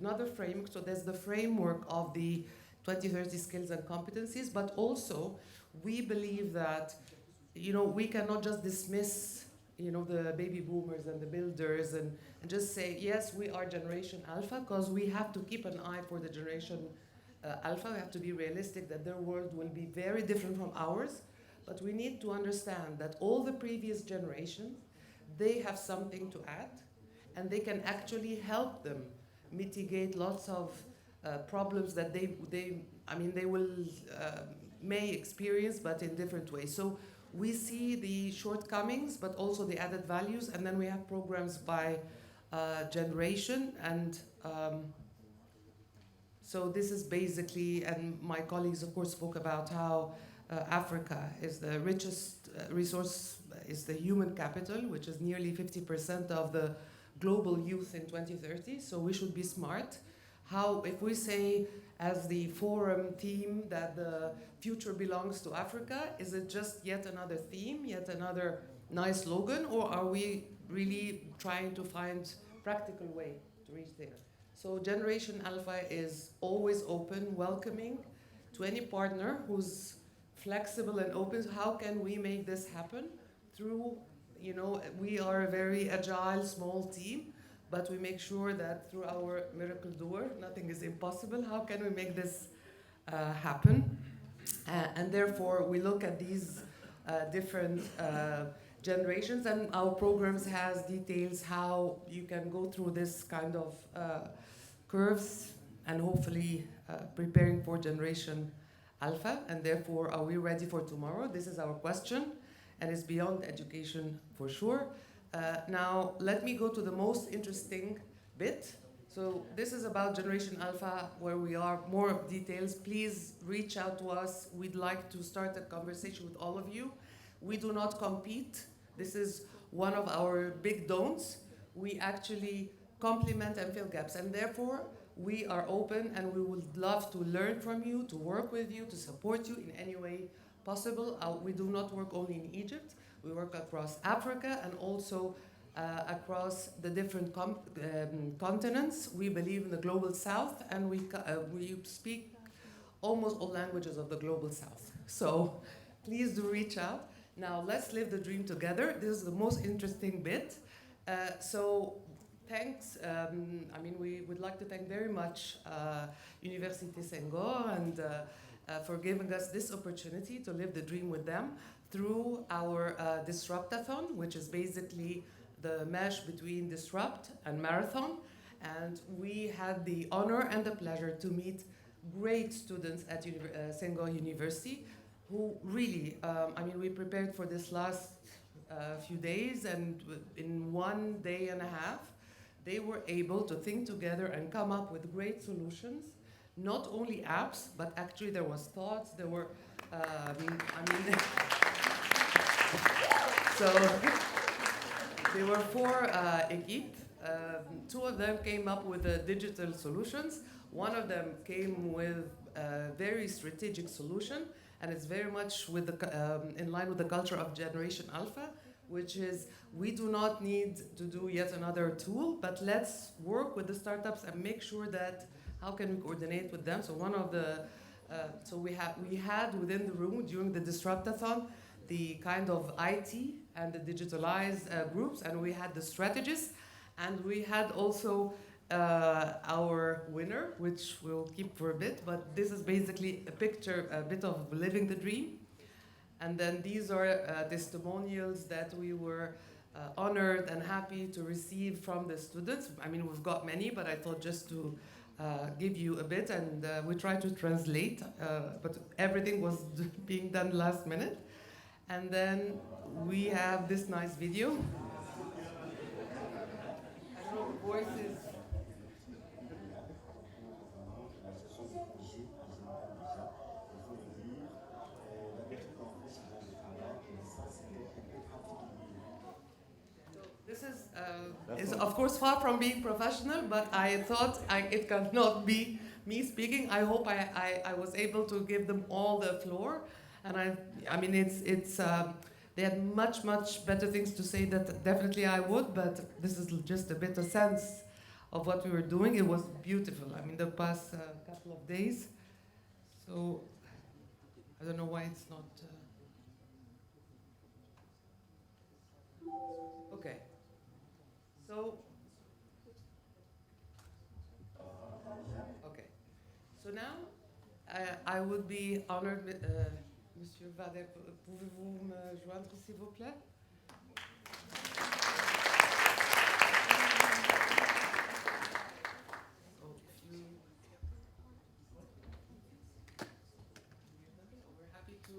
another framework. So there's the framework of the 2030 skills and competencies, but also we believe that, you know, we cannot just dismiss, you know, the baby boomers and the builders and just say, yes, we are Generation Alpha, because we have to keep an eye for the Generation Alpha. We have to be realistic that their world will be very different from ours, but we need to understand that all the previous generations, they have something to add, and they can actually help them mitigate lots of problems that they will may experience, but in different ways. So we see the shortcomings, but also the added values, and then we have programs by generation. And so this is basically, and my colleagues of course spoke about how Africa is the richest resource, is the human capital, which is nearly 50% of the global youth in 2030, so we should be smart. How, if we say as the forum theme that the future belongs to Africa, is it just yet another theme, yet another nice slogan, or are we really trying to find practical way to reach there? So Generation Alpha is always open, welcoming to any partner who's flexible and open. How can we make this happen? Through, you know, we are a very agile, small team, but we make sure that through our miracle doer, nothing is impossible. How can we make this happen? And therefore, we look at these different generations, and our programs has details how you can go through this kind of curves and hopefully preparing for Generation Alpha. And therefore, are we ready for tomorrow? This is our question, and it's beyond education for sure. Now, let me go to the most interesting bit. So this is about Generation Alpha, where we are. More details, please reach out to us. We'd like to start a conversation with all of you. We do not compete. This is one of our big don'ts. We actually complement and fill gaps, and therefore we are open, and we would love to learn from you, to work with you, to support you in any way possible. We do not work only in Egypt. We work across Africa and also across the different continents. We believe in the global south, and we speak almost all languages of the global south. So please do reach out. Now let's live the dream together. This is the most interesting bit. So thanks. I mean, we would like to thank very much Université Sengor for giving us this opportunity to live the dream with them through our Disruptathon, which is basically the mesh between Disrupt and Marathon. And we had the honor and the pleasure to meet great students at Sengor University who really, we prepared for this last few days, and in 1 day and a half, they were able to think together and come up with great solutions, not only apps, but actually there was thoughts, there were, so there were 4 équipes. 2 of them came up with the digital solutions. One of them came with a very strategic solution, and it's very much with in line with the culture of Generation Alpha, which is we do not need to do yet another tool, but let's work with the startups and make sure that how can we coordinate with them. So one of the we had within the room during the Disruptathon the kind of IT and the digitalized groups, and we had the strategists, and we had also our winner, which we'll keep for a bit, but this is basically a picture, a bit of living the dream. And then these are testimonials that we were honored and happy to receive from the students. I mean, we've got many, but I thought just to give you a bit, and we tried to translate, but everything was being done last minute. And then we have this nice video. I don't know, the voice is... This is of course far from being professional, but I thought it cannot be me speaking. I hope I was able to give them all the floor, and I mean it's they had much better things to say that definitely I would, but this is just a bit of sense of what we were doing. It was beautiful. I mean the past couple of days, so I don't know why it's not. Okay. So, okay. So now, I would be honored, Monsieur Vader, pouvez-vous me joindre, s'il vous plaît? We're happy to,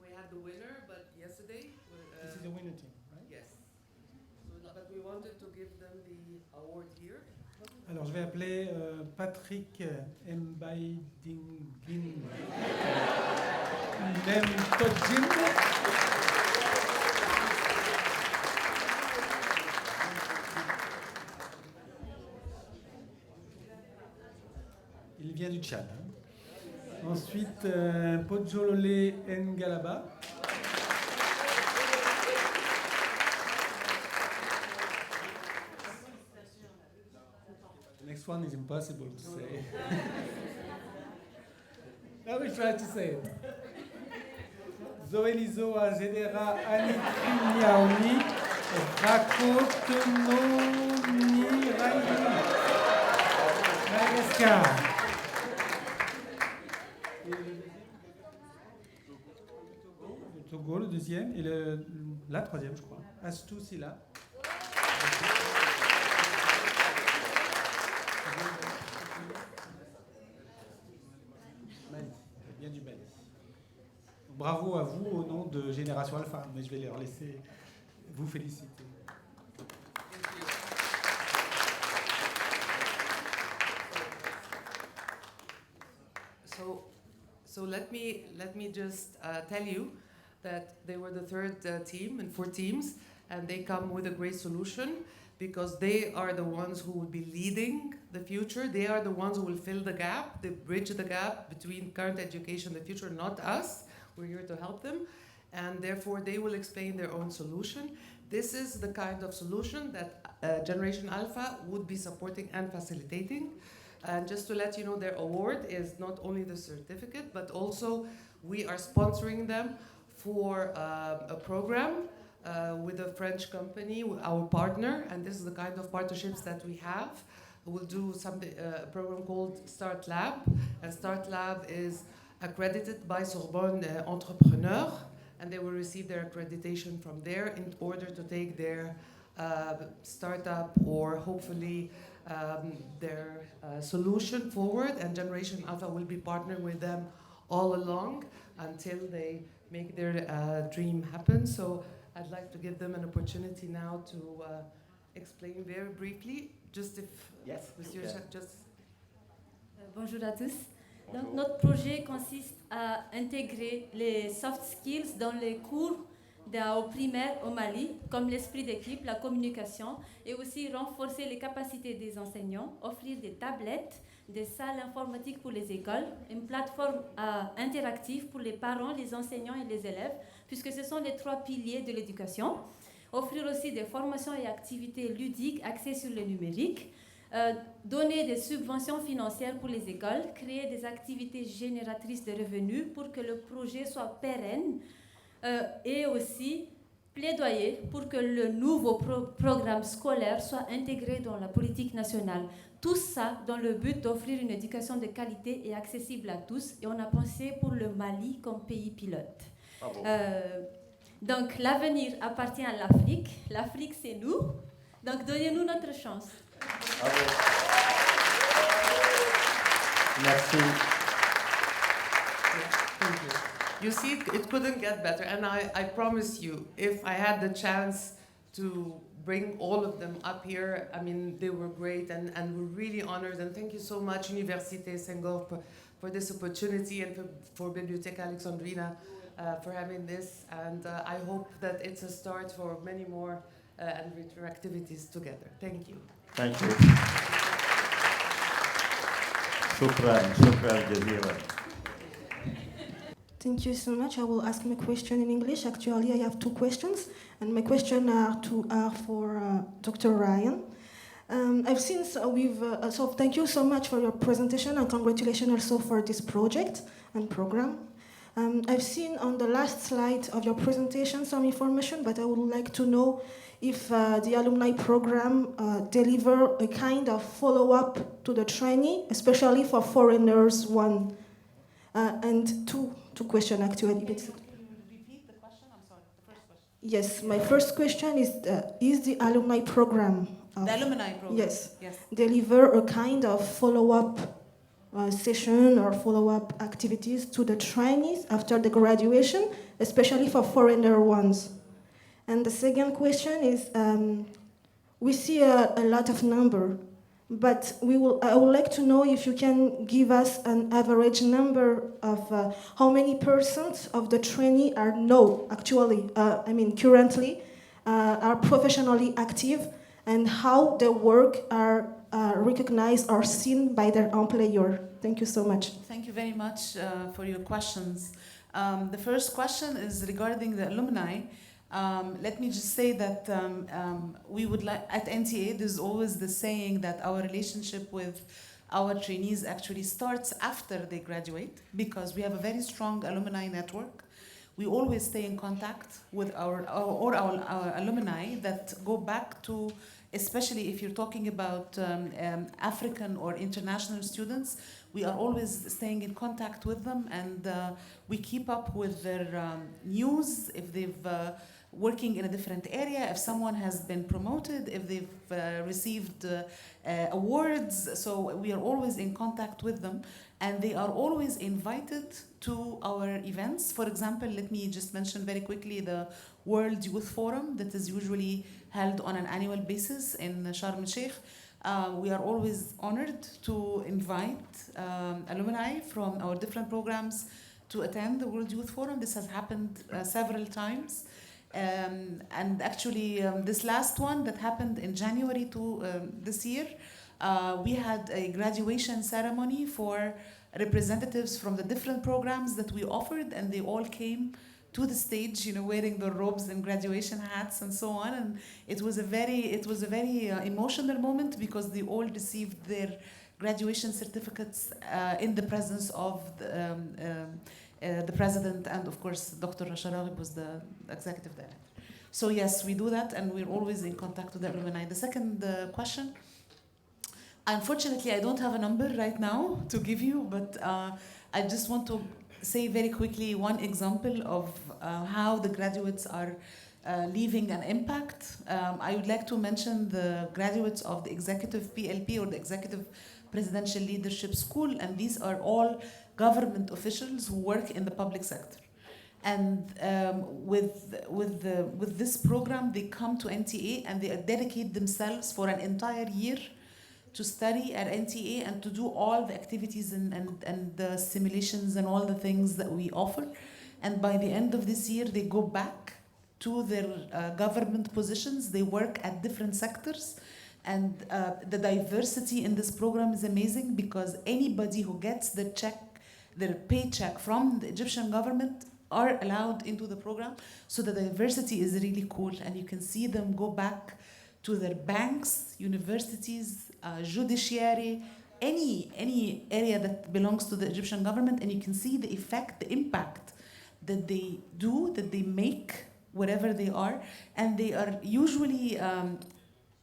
we had the winner, but yesterday... This is the winner team, right? Yes. But we wanted to give them the award here. Alors je vais appeler Patrick Mbaidingin Nemtojin. Il vient du Tchad. Ensuite, Pojolole Ngalaba. Next one is impossible to say. Now we try to say it. Zoelizo Azedera Anikriniaoni Rakotenoni Raini. Madagascar. Le Togo, le deuxième, et la troisième, je crois. Astou Silla. Bien du Mali. Bravo à vous au nom de Génération Alpha, mais je vais leur laisser vous féliciter. So let me just tell you that they were the third team in 4 teams, and they come with a great solution because they are the ones who will be leading the future. They are the ones who will fill the gap, they bridge the gap between current education and the future, not us. We're here to help them, and therefore they will explain their own solution. This is the kind of solution that Generation Alpha would be supporting and facilitating. And just to let you know, their award is not only the certificate, but also we are sponsoring them for a program with a French company, our partner, and this is the kind of partnerships that we have who will do a program called Start Lab. And Start Lab is accredited by Sorbonne Entrepreneur, and they will receive their accreditation from there in order to take their startup or hopefully their solution forward. And Generation Alpha will be partnering with them all along until they make their dream happen. So I'd like to give them an opportunity now to explain very briefly, just if Monsieur just... Bonjour à tous. Donc, notre projet consiste à intégrer les soft skills dans les cours au primaire au Mali, comme l'esprit d'équipe, la communication, et aussi renforcer les capacités des enseignants, offrir des tablettes, des salles informatiques pour les écoles, une plateforme interactive pour les parents, les enseignants et les élèves, puisque ce sont les 3 piliers de l'éducation. Offrir aussi des formations et activités ludiques axées sur le numérique. Donner des subventions financières pour les écoles, créer des activités génératrices de revenus pour que le projet soit pérenne et aussi plaidoyer pour que le nouveau programme scolaire soit intégré dans la politique nationale. Tout ça dans le but d'offrir une éducation de qualité et accessible à tous. Et on a pensé pour le Mali comme pays pilote. Donc l'avenir appartient à l'Afrique. L'Afrique, c'est nous. Donc donnez-nous notre chance. Bravo. Merci. Thank you. You see, it couldn't get better. And I promise you, if I had the chance to bring all of them up here, I mean, they were great and we're really honored. And thank you so much, Université Sengor, for this opportunity, and for Biblioteca Alexandrina for having this. And I hope that it's a start for many more and richer activities together. Thank you. Thank you. شكرا جزيلا. Thank you so much. I will ask my question in English. Actually, I have 2 questions, and my questions are for Dr. Ryan. I've seen so thank you so much for your presentation, and congratulations also for this project and program. I've seen on the last slide of your presentation some information, but I would like to know if the alumni program deliver a kind of follow-up to the trainee, especially for foreigners, one. And two questions, actually. Can you repeat the question? I'm sorry, the first question. Yes, my first question is the alumni program... the alumni program? Yes. Yes. Deliver a kind of follow-up session or follow-up activities to the trainees after the graduation, especially for foreigner ones. And the second question is, we see a lot of number, but I would like to know if you can give us an average number of how many % of the trainee are currently are professionally active, and how their work are recognized or seen by their employer. Thank you so much. Thank you very much for your questions. The first question is regarding the alumni. Let me just say that we would like, at NTA, there's always the saying that our relationship with our trainees actually starts after they graduate, because we have a very strong alumni network. We always stay in contact with our alumni that go back to, especially if you're talking about African or international students, we are always staying in contact with them, and we keep up with their news, if they've working in a different area, if someone has been promoted, if they've received awards. So we are always in contact with them, and they are always invited to our events. For example, let me just mention very quickly the World Youth Forum that is usually held on an annual basis in Sharm el-Sheikh. We are always honored to invite alumni from our different programs to attend the World Youth Forum. This has happened several times. And actually, this last one that happened in January this year, we had a graduation ceremony for representatives from the different programs that we offered, and they all came to the stage, wearing their robes and graduation hats and so on. And it was a very emotional moment, because they all received their graduation certificates in the presence of the president, and of course Dr. Rasharagib was the executive director. So yes, we do that, and we're always in contact with the alumni. The second question, Unfortunately, I don't have a number right now to give you, but I just want to say very quickly one example of how the graduates are leaving an impact. I would like to mention the graduates of the Executive PLP, or the Executive Presidential Leadership School, and these are all government officials who work in the public sector. And with this program, they come to NTA and they dedicate themselves for an entire year to study at NTA and to do all the activities and the simulations and all the things that we offer. And by the end of this year, they go back to their government positions. They work at different sectors. And the diversity in this program is amazing, because anybody who gets their paycheck from the Egyptian government are allowed into the program. So the diversity is really cool. And you can see them go back to their banks, universities, judiciary, any area that belongs to the Egyptian government, and you can see the effect, the impact that they do, that they make wherever they are. And they are usually,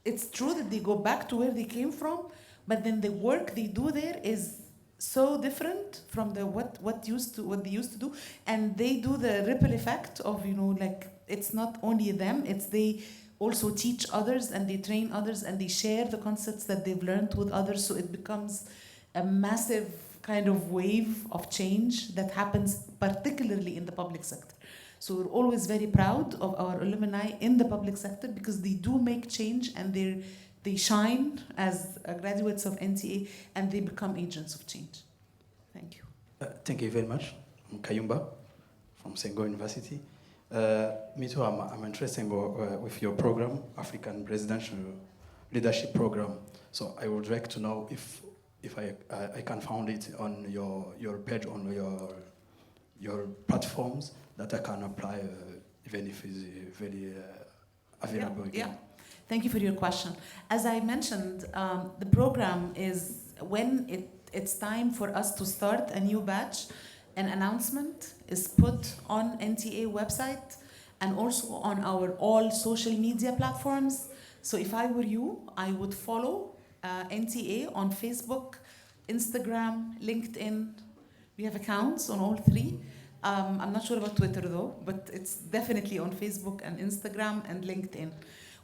it's true that they go back to where they came from, but then the work they do there is so different from what they used to do, and they do the ripple effect of, like, it's not only them, it's they also teach others and they train others and they share the concepts that they've learned with others. So it becomes a massive kind of wave of change that happens particularly in the public sector. So we're always very proud of our alumni in the public sector, because they do make change and they shine as graduates of NTA and they become agents of change. Thank you. Thank you very much. I'm Kayumba from Sengor University. Me too, I'm interested with your program, African Presidential Leadership Program. So I would like to know if I can find it on your page, on your platforms, that I can apply, even if it's very available again. Yeah. Thank you for your question. As I mentioned, the program is, when it's time for us to start a new batch, an announcement is put on NTA website and also on our all social media platforms. So if I were you, I would follow NTA on Facebook, Instagram, LinkedIn. We have accounts on all three. I'm not sure about Twitter though, but it's definitely on Facebook and Instagram and LinkedIn.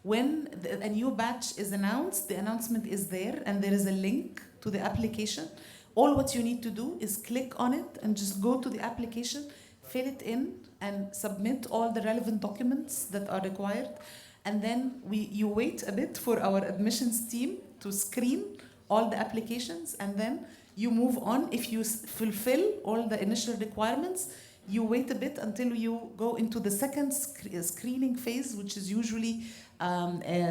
When a new batch is announced, the announcement is there and there is a link to the application. All what you need to do is click on it and just go to the application, fill it in, and submit all the relevant documents that are required. And then you wait a bit for our admissions team to screen all the applications, and then you move on. If you fulfill all the initial requirements, you wait a bit until you go into the second screening phase, which is usually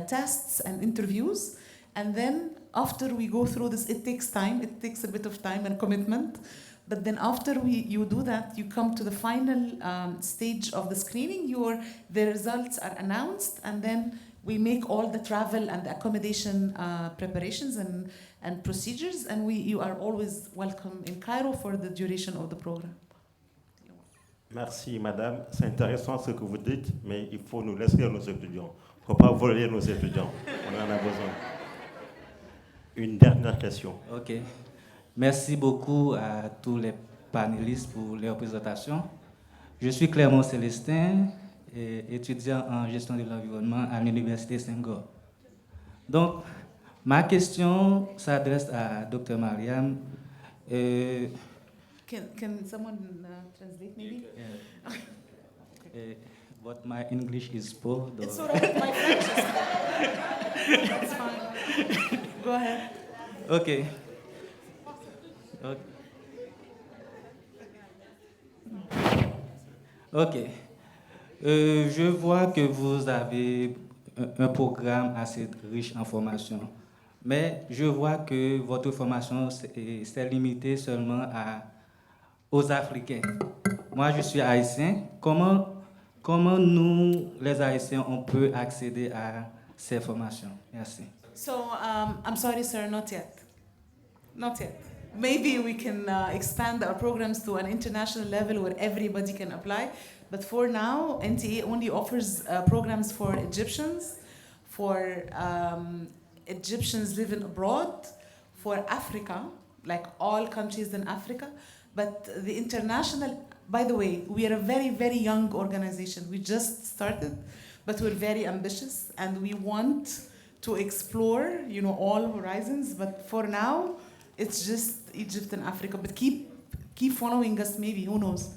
tests and interviews. And then after we go through this, it takes time. It takes a bit of time and commitment. But then after you do that, you come to the final stage of the screening. The results are announced, and then we make all the travel and the accommodation preparations and procedures. And you are always welcome in Cairo for the duration of the program. Merci, madame. C'est intéressant ce que vous dites, mais il faut nous laisser nos étudiants. Il ne faut pas voler nos étudiants. On en a besoin. Une dernière question. OK. Merci beaucoup à tous les panélistes pour leur présentation. Je suis Clermont Célestin, étudiant en gestion de l'environnement à l'université Sengor. Donc, ma question s'adresse à Dr. Mariam. Can someone translate maybe? But my English is poor. Though. It's all right, my French is poor. That's fine. Go ahead. OK. OK. Je vois que vous avez un programme assez riche en formation, mais je vois que votre formation s'est limitée seulement aux Africains. Moi, je suis haïtien. Comment nous, les Haïtiens, on peut accéder à ces formations? Merci. So, I'm sorry, sir, not yet. Not yet. Maybe we can expand our programs to an international level where everybody can apply. But for now, NTA only offers programs for Egyptians, for Egyptians living abroad, for Africa, like all countries in Africa, but the international, by the way, we are a very, very young organization. We just started, but we're very ambitious and we want to explore, all horizons, but for now, it's just Egypt and Africa. But keep following us, maybe, who knows?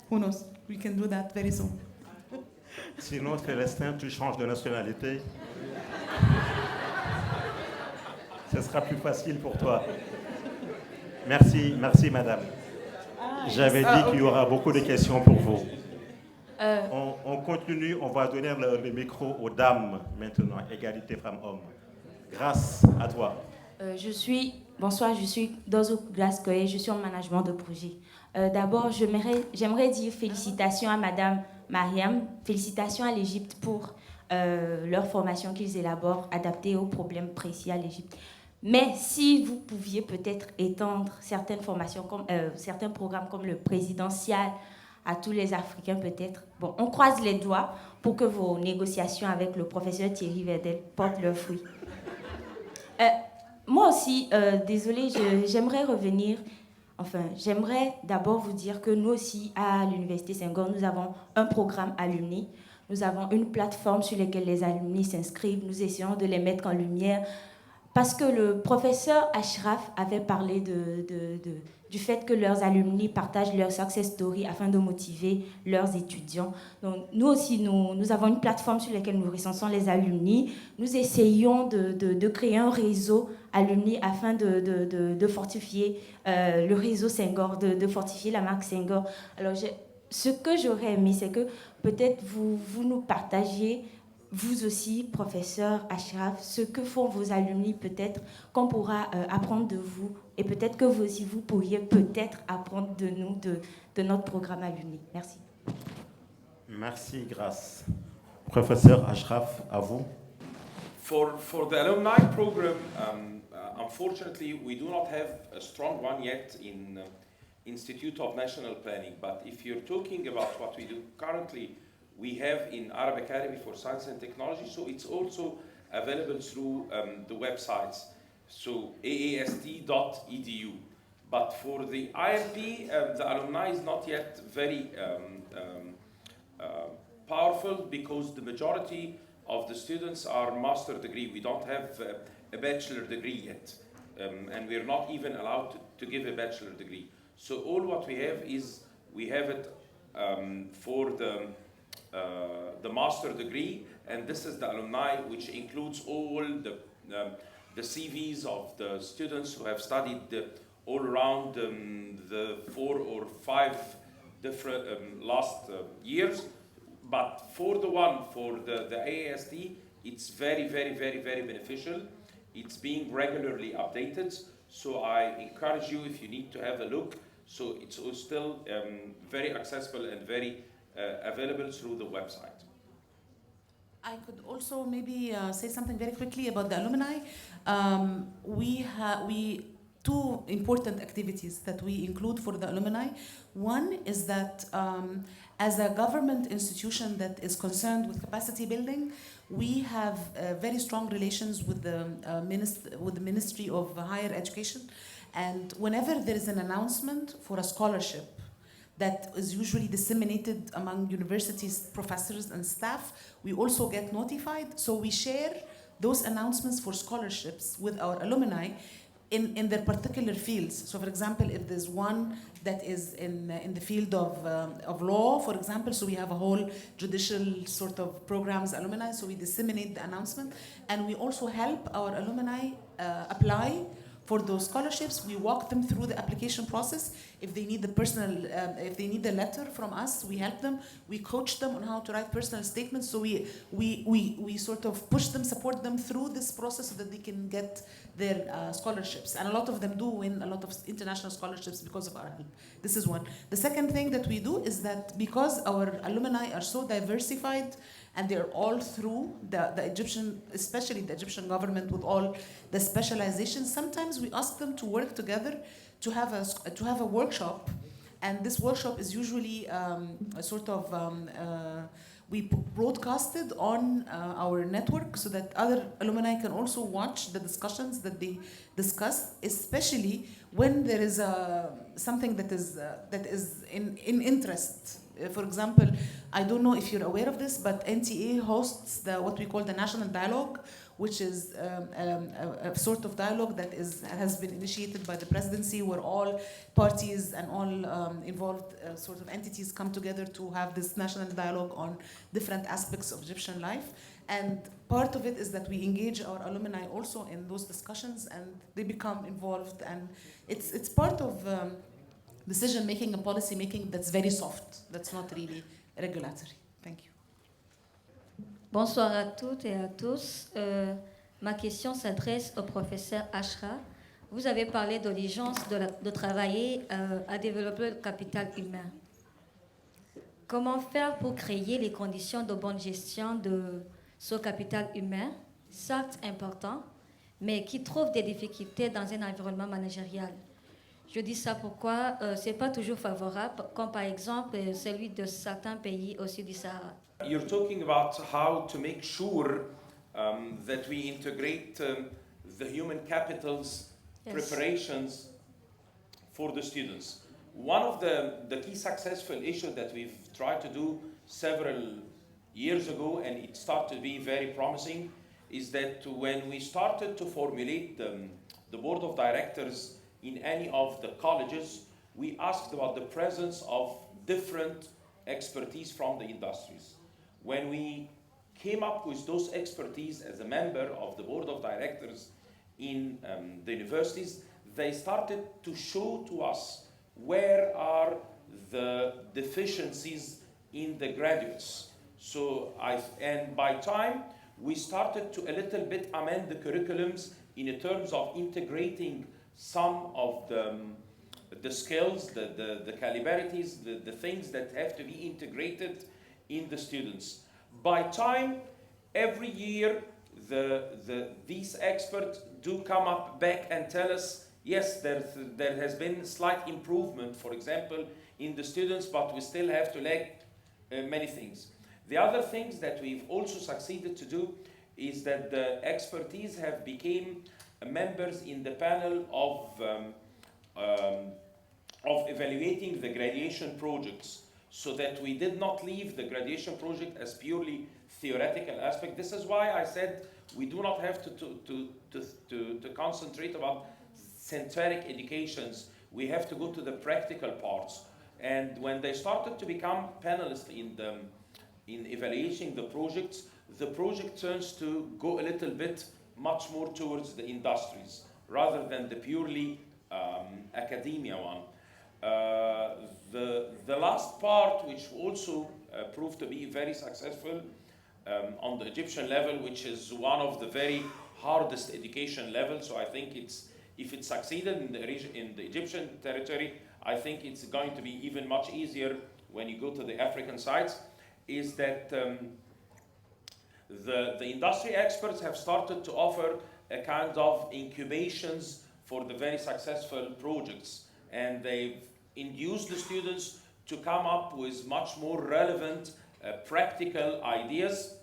Who knows? We can do that very soon. Sinon, Célestin, tu changes de nationalité. Ce sera plus facile pour toi. Merci, madame. J'avais dit qu'il y aura beaucoup de questions pour vous. On continue, on va donner le micro aux dames maintenant, égalité femmes-hommes. Grâce à toi. Bonsoir, je suis Dozo Grace Koye, je suis en management de projet. D'abord, j'aimerais dire félicitations à Madame Mariam, félicitations à l'Égypte pour leur formation qu'ils élaborent, adaptée aux problèmes précis à l'Égypte. Mais si vous pouviez peut-être étendre certaines formations, certains programmes comme le présidentiel, à tous les Africains peut-être. Bon, on croise les doigts pour que vos négociations avec le professeur Thierry Verdel portent leurs fruits. Moi aussi, désolée, j'aimerais revenir. Enfin, j'aimerais d'abord vous dire que nous aussi, à l'Université Sengor, nous avons un programme alumni. Nous avons une plateforme sur laquelle les alumni s'inscrivent. Nous essayons de les mettre en lumière. Parce que le professeur Ashraf avait parlé du fait que leurs alumni partagent leur success story afin de motiver leurs étudiants. Donc, nous aussi, nous avons une plateforme sur laquelle nous recensons les alumni. Nous essayons de créer un réseau alumni afin de fortifier le réseau Sengor, de fortifier la marque Sengor. Alors, ce que j'aurais aimé, c'est que peut-être vous nous partagiez, vous aussi, professeur Ashraf, ce que font vos alumni, peut-être qu'on pourra apprendre de vous, et peut-être que vous aussi, vous pourriez peut-être apprendre de nous, de notre programme alumni. Merci. Merci, Grâce. Professeur Ashraf, à vous. For the alumni program, unfortunately, we do not have a strong one yet in Institute of National Planning. But if you're talking about what we do currently, we have in Arab Academy for Science and Technology, so it's also available through the websites, so aast.edu. But for the IMP, the alumni is not yet very powerful because the majority of the students are master degree. We don't have a bachelor degree yet, and we're not even allowed to give a bachelor degree. So all what we have is, we have it for the master degree, and this is the alumni, which includes all the CVs of the students who have studied all around the 4 or 5 different last years. But for the AAST, it's very, very, very, very beneficial. It's being regularly updated, so I encourage you, if you need to have a look. So it's still very accessible and very available through the website. I could also maybe say something very quickly about the alumni. We two important activities that we include for the alumni. One is that as a government institution that is concerned with capacity building, we have very strong relations with the Ministry of Higher Education. And whenever there is an announcement for a scholarship that is usually disseminated among universities, professors, and staff, we also get notified. So we share those announcements for scholarships with our alumni in their particular fields. So for example, if there's one that is in the field of law, for example, so we have a whole judicial sort of programs alumni, so we disseminate the announcement. And we also help our alumni apply for those scholarships. We walk them through the application process. If they need if they need a letter from us, we help them. We coach them on how to write personal statements. So we sort of push them, support them through this process so that they can get their scholarships. And a lot of them do win a lot of international scholarships because of our help. This is one. The second thing that we do is that because our alumni are so diversified, and they're all through the Egyptian, especially the Egyptian government with all the specializations, sometimes we ask them to work together to have a workshop. And this workshop is usually a sort of we broadcasted on our network so that other alumni can also watch the discussions that they discuss, especially when there is something that is in interest. For example, I don't know if you're aware of this, but NTA hosts what we call the National Dialogue, which is a sort of dialogue that has been initiated by the presidency, where all parties and all involved sort of entities come together to have this national dialogue on different aspects of Egyptian life. And part of it is that we engage our alumni also in those discussions, and they become involved. And it's part of decision making and policy making that's very soft, that's not really regulatory. Thank you. Bonsoir à toutes et à tous. Ma question s'adresse au professeur Ashra. Vous avez parlé de l'urgence de travailler à développer le capital humain. Comment faire pour créer les conditions de bonne gestion de ce capital humain, certes important, mais qui trouve des difficultés dans un environnement managérial? Je dis ça pourquoi ce n'est pas toujours favorable, comme par exemple celui de certains pays au sud du Sahara. You're talking about how to make sure that we integrate the human capital's preparations for the students. One of the key successful issues that we've tried to do several years ago, and it started to be very promising, is that when we started to formulate the board of directors in any of the colleges, we asked about the presence of different expertise from the industries. When we came up with those expertise as a member of the board of directors in the universities, they started to show to us where are the deficiencies in the graduates. And by time, we started to a little bit amend the curriculums in terms of integrating some of the skills, the calibrities, the things that have to be integrated in the students. By time, every year, these experts do come up back and tell us, yes, there has been slight improvement, for example, in the students, but we still have to lack many things. The other things that we've also succeeded to do is that the expertise have become members in the panel of evaluating the graduation projects, so that we did not leave the graduation project as purely theoretical aspect. This is why I said we do not have to concentrate about centric educations. We have to go to the practical parts. And when they started to become panelists in evaluating the project turns to go a little bit much more towards the industries rather than the purely academia one. The last part, which also proved to be very successful on the Egyptian level, which is one of the very hardest education levels. So I think if it succeeded in the Egyptian territory, I think it's going to be even much easier when you go to the African sites, is that the industry experts have started to offer a kind of incubations for the very successful projects. And they've induced the students to come up with much more relevant practical ideas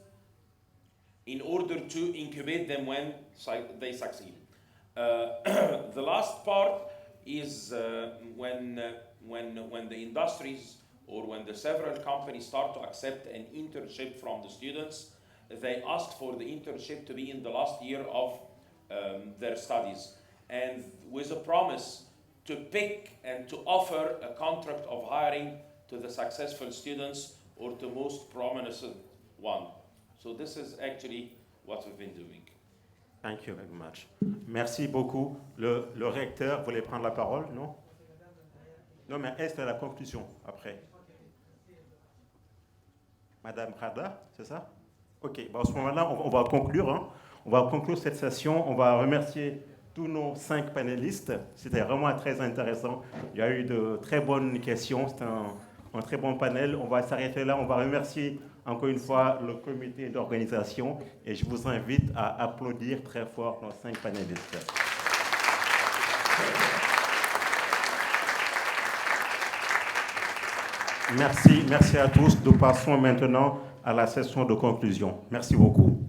in order to incubate them when they succeed. The last part is when the industries or when the several companies start to accept an internship from the students, they ask for the internship to be in the last year of their studies, and with a promise to pick and to offer a contract of hiring to the successful students or to most prominent one. So this is actually what we've been doing. Thank you very much. Merci beaucoup. Le recteur voulait prendre la parole, non? Non, mais est-ce la conclusion après? Madame Rada, c'est ça? Ok, bon, à ce moment-là, on va conclure. Hein. On va conclure cette session. On va remercier tous nos 5 panélistes. C'était vraiment très intéressant. Il y a eu de très bonnes questions. C'était un très bon panel. On va s'arrêter là. On va remercier encore une fois le comité d'organisation. Et je vous invite à applaudir très fort nos 5 panélistes. Merci à tous. Nous passons maintenant à la session de conclusion. Merci beaucoup.